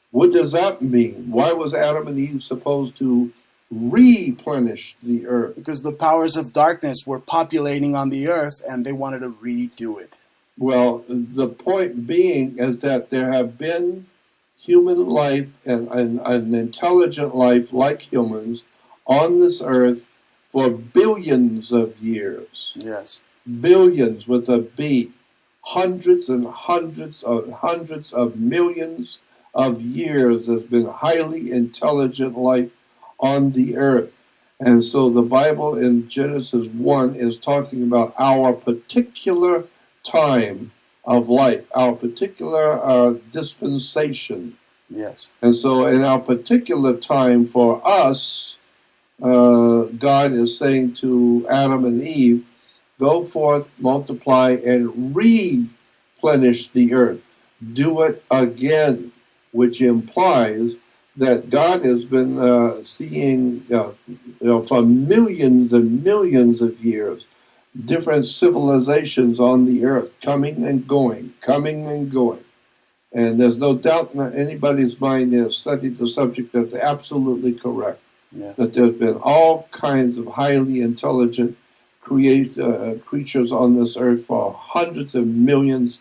[SPEAKER 18] What does that mean? Why was Adam and Eve supposed to replenish the earth?
[SPEAKER 19] Because the powers of darkness were populating on the earth, and they wanted to redo it.
[SPEAKER 18] Well, the point being is that there have been human life and an intelligent life like humans on this earth for billions of years.
[SPEAKER 19] Yes.
[SPEAKER 18] Billions with a B. Hundreds and hundreds of millions of years there's been highly intelligent life on the earth. And so the Bible in Genesis 1 is talking about our particular time of life, our particular dispensation.
[SPEAKER 19] Yes.
[SPEAKER 18] And so in our particular time for us, God is saying to Adam and Eve, go forth, multiply, and replenish the earth. Do it again, which implies that God has been seeing for millions and millions of years different civilizations on the earth coming and going. And there's no doubt in anybody's mind that has studied the subject that's absolutely correct.
[SPEAKER 19] Yeah.
[SPEAKER 18] That there's been all kinds of highly intelligent creatures on this earth for hundreds of millions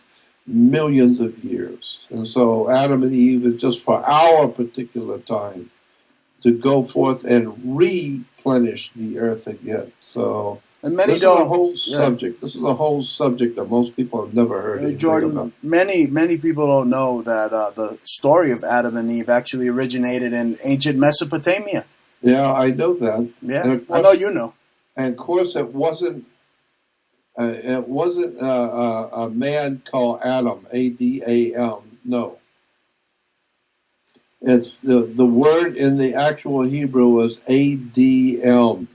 [SPEAKER 18] of years. And so Adam and Eve is just for our particular time to go forth and replenish the earth again. So
[SPEAKER 19] and many
[SPEAKER 18] this is a whole subject. This is a whole subject that most people have never heard anything
[SPEAKER 19] Jordan,
[SPEAKER 18] about.
[SPEAKER 19] Many people don't know that the story of Adam and Eve actually originated in ancient Mesopotamia.
[SPEAKER 18] Yeah, I know that.
[SPEAKER 19] Yeah,
[SPEAKER 18] course,
[SPEAKER 19] I know you know.
[SPEAKER 18] And of course, it wasn't a man called Adam, Adam. No, it's the word in the actual Hebrew is Adm,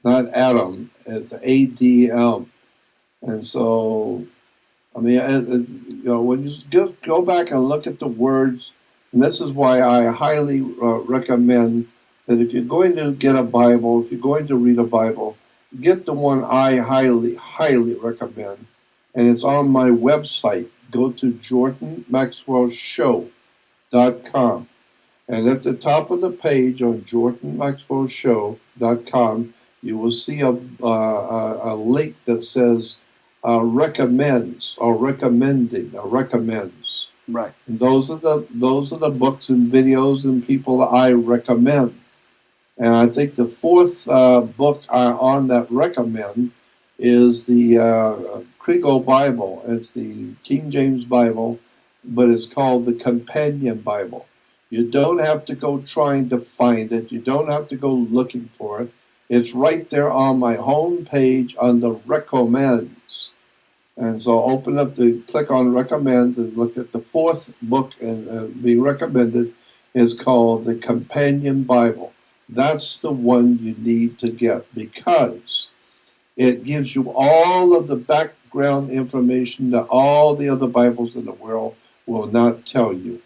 [SPEAKER 18] not Adam. It's Adm, and so I mean, when you just go back and look at the words, and this is why I highly recommend that if you're going to get a Bible, if you're going to read a Bible, get the one I highly recommend, and it's on my website. Go to JordanMaxwellShow.com, and at the top of the page on JordanMaxwellShow.com, you will see a link that says recommends or recommending or recommends.
[SPEAKER 19] Right.
[SPEAKER 18] And those are the books and videos and people that I recommend. And I think the fourth book on that recommend is the Kriegel Bible. It's the King James Bible, but it's called the Companion Bible. You don't have to go trying to find it. You don't have to go looking for it. It's right there on my home page under Recommends. And so click on Recommends and look at the fourth book and be recommended. It's called the Companion Bible. That's the one you need to get because it gives you all of the background information that all the other Bibles in the world will not tell you.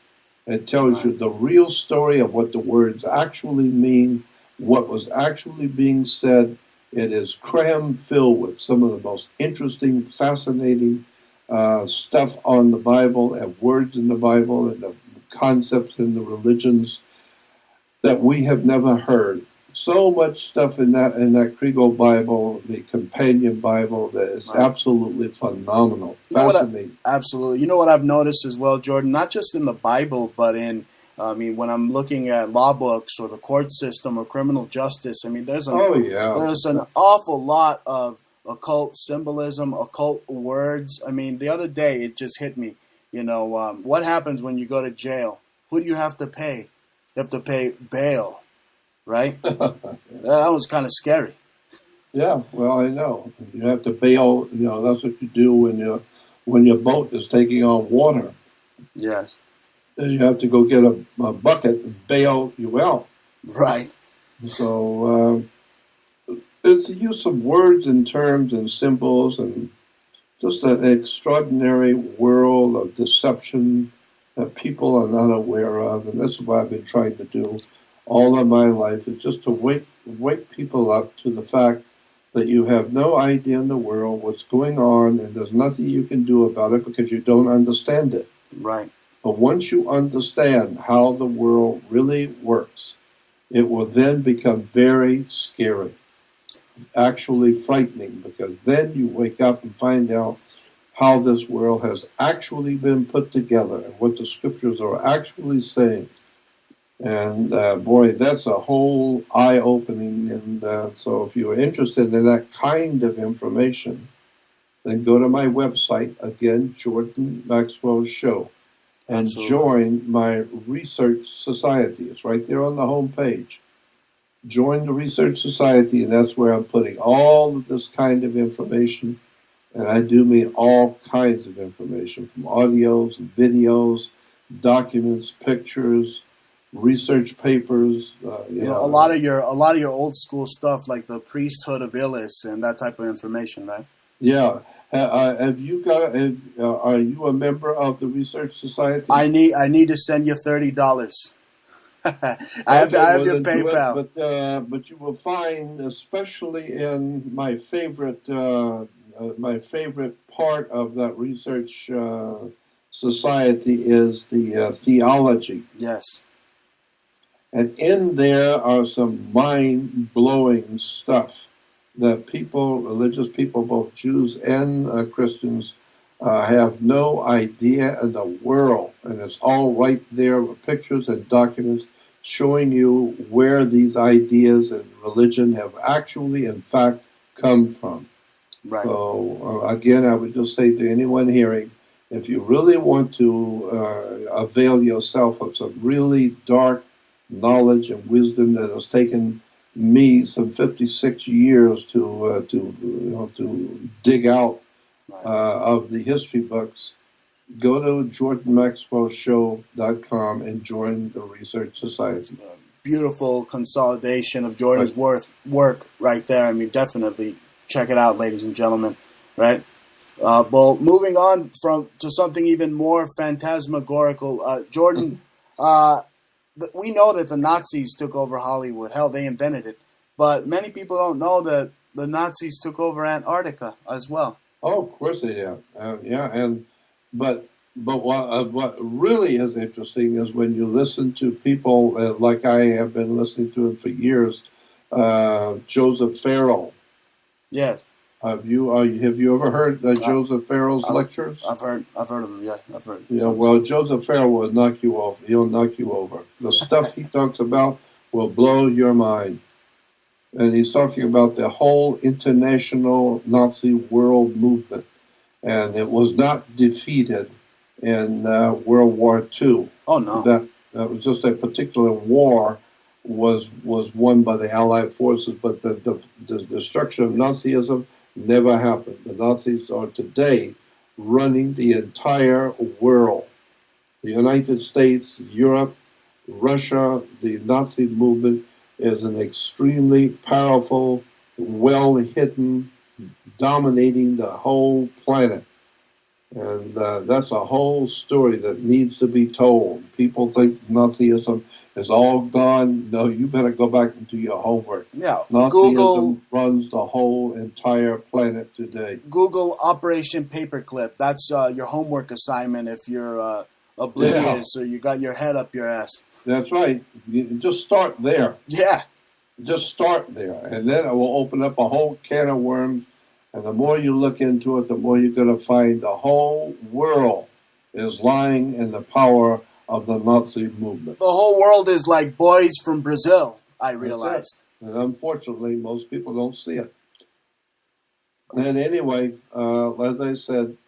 [SPEAKER 18] It tells you the real story of what the words actually mean, what was actually being said. It is cram-filled with some of the most interesting, fascinating stuff on the Bible and words in the Bible and the concepts in the religions that we have never heard. so much stuff in that Kriegel Bible, the companion Bible, that is absolutely phenomenal, fascinating.
[SPEAKER 19] Absolutely. You know what I've noticed as well, Jordan? Not just in the Bible, but in, when I'm looking at law books or the court system or criminal justice, there's an awful lot of occult symbolism, occult words. The other day it just hit me. What happens when you go to jail? Who do you have to pay? You have to pay bail. Right? That was kind of scary.
[SPEAKER 18] Yeah, well, I know. You have to bail. That's what you do when your boat is taking on water.
[SPEAKER 19] Yes.
[SPEAKER 18] Then you have to go get a bucket and bail you out.
[SPEAKER 19] Right.
[SPEAKER 18] So it's the use of words and terms and symbols and just an extraordinary world of deception that people are not aware of. And that's what I've been trying to do all of my life, is just to wake people up to the fact that you have no idea in the world what's going on, and there's nothing you can do about it because you don't understand it.
[SPEAKER 19] Right.
[SPEAKER 18] But once you understand how the world really works, it will then become very scary, actually frightening, because then you wake up and find out how this world has actually been put together and what the scriptures are actually saying. And boy, that's a whole eye-opening. And so if you're interested in that kind of information, then go to my website, again, Jordan Maxwell Show, and join my research society. It's right there on the home page. Join the research society, and that's where I'm putting all of this kind of information. And I do mean all kinds of information, from audios, videos, documents, pictures, research papers. A
[SPEAKER 19] lot of your old school stuff, like the priesthood of Illis and that type of information, right?
[SPEAKER 18] Yeah. Have you got? Are you a member of the Research Society?
[SPEAKER 19] I need to send you $30. I have your PayPal.
[SPEAKER 18] But you will find, especially in my favorite part of that Research Society is the theology.
[SPEAKER 19] Yes.
[SPEAKER 18] And in there are some mind-blowing stuff that religious people, both Jews and Christians, have no idea in the world. And it's all right there with pictures and documents showing you where these ideas and religion have actually, in fact, come from.
[SPEAKER 19] Right.
[SPEAKER 18] So, again, I would just say to anyone hearing, if you really want to avail yourself of some really dark knowledge and wisdom that has taken me some 56 years to dig out of the history books, go to JordanMaxwellShow.com and join the Research Society.
[SPEAKER 19] Beautiful consolidation of Jordan's work right there. Definitely check it out, ladies and gentlemen. Right. Well, moving on to something even more phantasmagorical, Jordan. We know that the Nazis took over Hollywood. Hell, they invented it. But many people don't know that the Nazis took over Antarctica as well.
[SPEAKER 18] Oh, of course they did. But what really is interesting is when you listen to people like I have been listening to him for years, Joseph Farrell.
[SPEAKER 19] Yes.
[SPEAKER 18] Have you ever heard Joseph Farrell's lectures?
[SPEAKER 19] I've heard of them. Yeah, I've heard.
[SPEAKER 18] Yeah, well, Joseph Farrell will knock you off. He'll knock you over. The stuff he talks about will blow your mind. And he's talking about the whole international Nazi world movement, and it was not defeated in World War II.
[SPEAKER 19] Oh no,
[SPEAKER 18] that was just a particular war was won by the Allied forces, but the destruction of Nazism never happened. The Nazis are today running the entire world. The United States, Europe, Russia, the Nazi movement is an extremely powerful, well-hidden, dominating the whole planet. And that's a whole story that needs to be told. People think Nazism is all gone. No, you better go back and do your homework.
[SPEAKER 19] Yeah,
[SPEAKER 18] Nazism runs the whole entire planet today.
[SPEAKER 19] Google Operation Paperclip. That's your homework assignment if you're oblivious or you got your head up your ass.
[SPEAKER 18] That's right. You just start there.
[SPEAKER 19] Yeah.
[SPEAKER 18] Just start there, and then it will open up a whole can of worms. And the more you look into it, the more you're going to find the whole world is lying in the power of the Nazi movement.
[SPEAKER 19] The whole world is like boys from Brazil, I realized.
[SPEAKER 18] And unfortunately, most people don't see it. And anyway, as I said,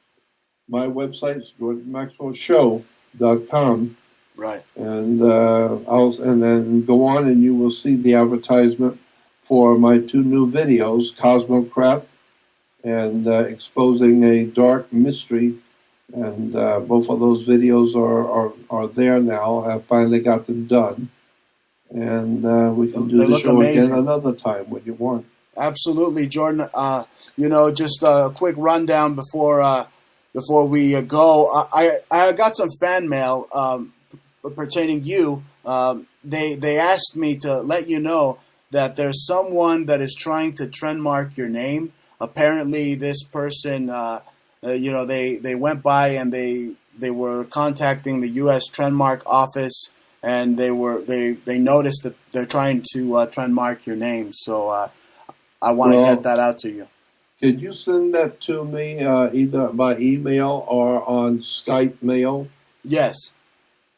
[SPEAKER 18] my website is jordanmaxwellshow.com.
[SPEAKER 19] Right.
[SPEAKER 18] And and then go on and you will see the advertisement for my 2 new videos, Cosmocrat and Exposing a Dark Mystery. And both of those videos are there now. I finally got them done. And we can do the show again another time when you want.
[SPEAKER 19] Absolutely, Jordan. Just a quick rundown before we go. I got some fan mail pertaining to you. They asked me to let you know that there's someone that is trying to trademark your name. Apparently, this person, they went by and they were contacting the U.S. trademark office, and they noticed that they're trying to trademark your name. So I want to get that out to you.
[SPEAKER 18] Could you send that to me either by email or on Skype mail?
[SPEAKER 19] Yes.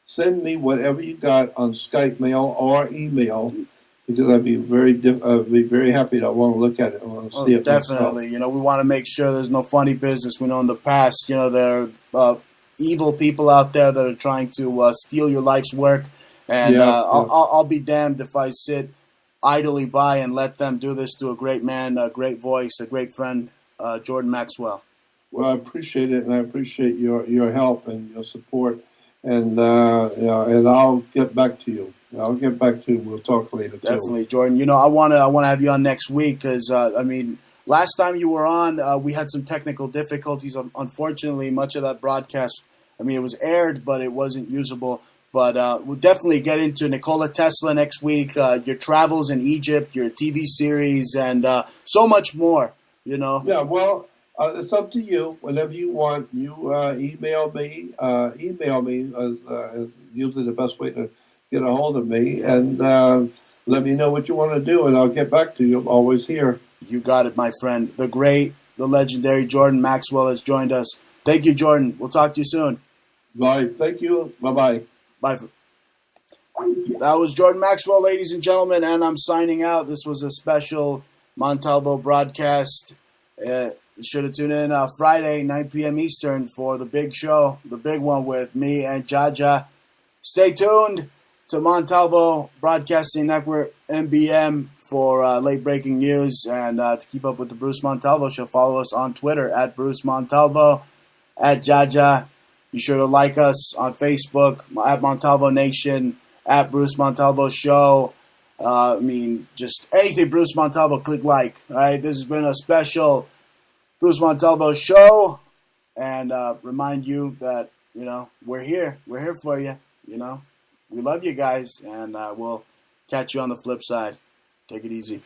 [SPEAKER 18] Send me whatever you got on Skype mail or email, because I'd be very happy to want to look at it. I want to see it
[SPEAKER 19] definitely.
[SPEAKER 18] myself.
[SPEAKER 19] We want to make sure there's no funny business. We know in the past, there are evil people out there that are trying to steal your life's work, and I'll be damned if I sit idly by and let them do this to a great man, a great voice, a great friend, Jordan Maxwell.
[SPEAKER 18] Well, I appreciate it, and I appreciate your help and your support. And and I'll get back to you. We'll talk later.
[SPEAKER 19] Definitely, too. Jordan. I want to have you on next week because last time you were on, we had some technical difficulties. Unfortunately, much of that broadcast, it was aired, but it wasn't usable. But we'll definitely get into Nikola Tesla next week. Your travels in Egypt, your TV series, and so much more.
[SPEAKER 18] Yeah. Well. It's up to you. Whenever you want, you email me. Email me is usually the best way to get a hold of me. And let me know what you want to do, and I'll get back to you. I'm always here.
[SPEAKER 19] You got it, my friend. The great, the legendary Jordan Maxwell has joined us. Thank you, Jordan. We'll talk to you soon.
[SPEAKER 18] Bye. Thank you. Bye-bye.
[SPEAKER 19] Bye. That was Jordan Maxwell, ladies and gentlemen, and I'm signing out. This was a special Montalvo broadcast. You should have tuned in Friday, 9 p.m. Eastern for the big show, the big one with me and Jaja. Stay tuned to Montalvo Broadcasting Network, MBM, for late-breaking news. And to keep up with the Bruce Montalvo Show, follow us on Twitter, at Bruce Montalvo, at Jaja. Be sure to like us on Facebook, at Montalvo Nation, at Bruce Montalvo Show. Just anything Bruce Montalvo, click like. All right, this has been a special Bruce Montalvo Show, and remind you that, we're here. We're here for you, We love you guys, and we'll catch you on the flip side. Take it easy.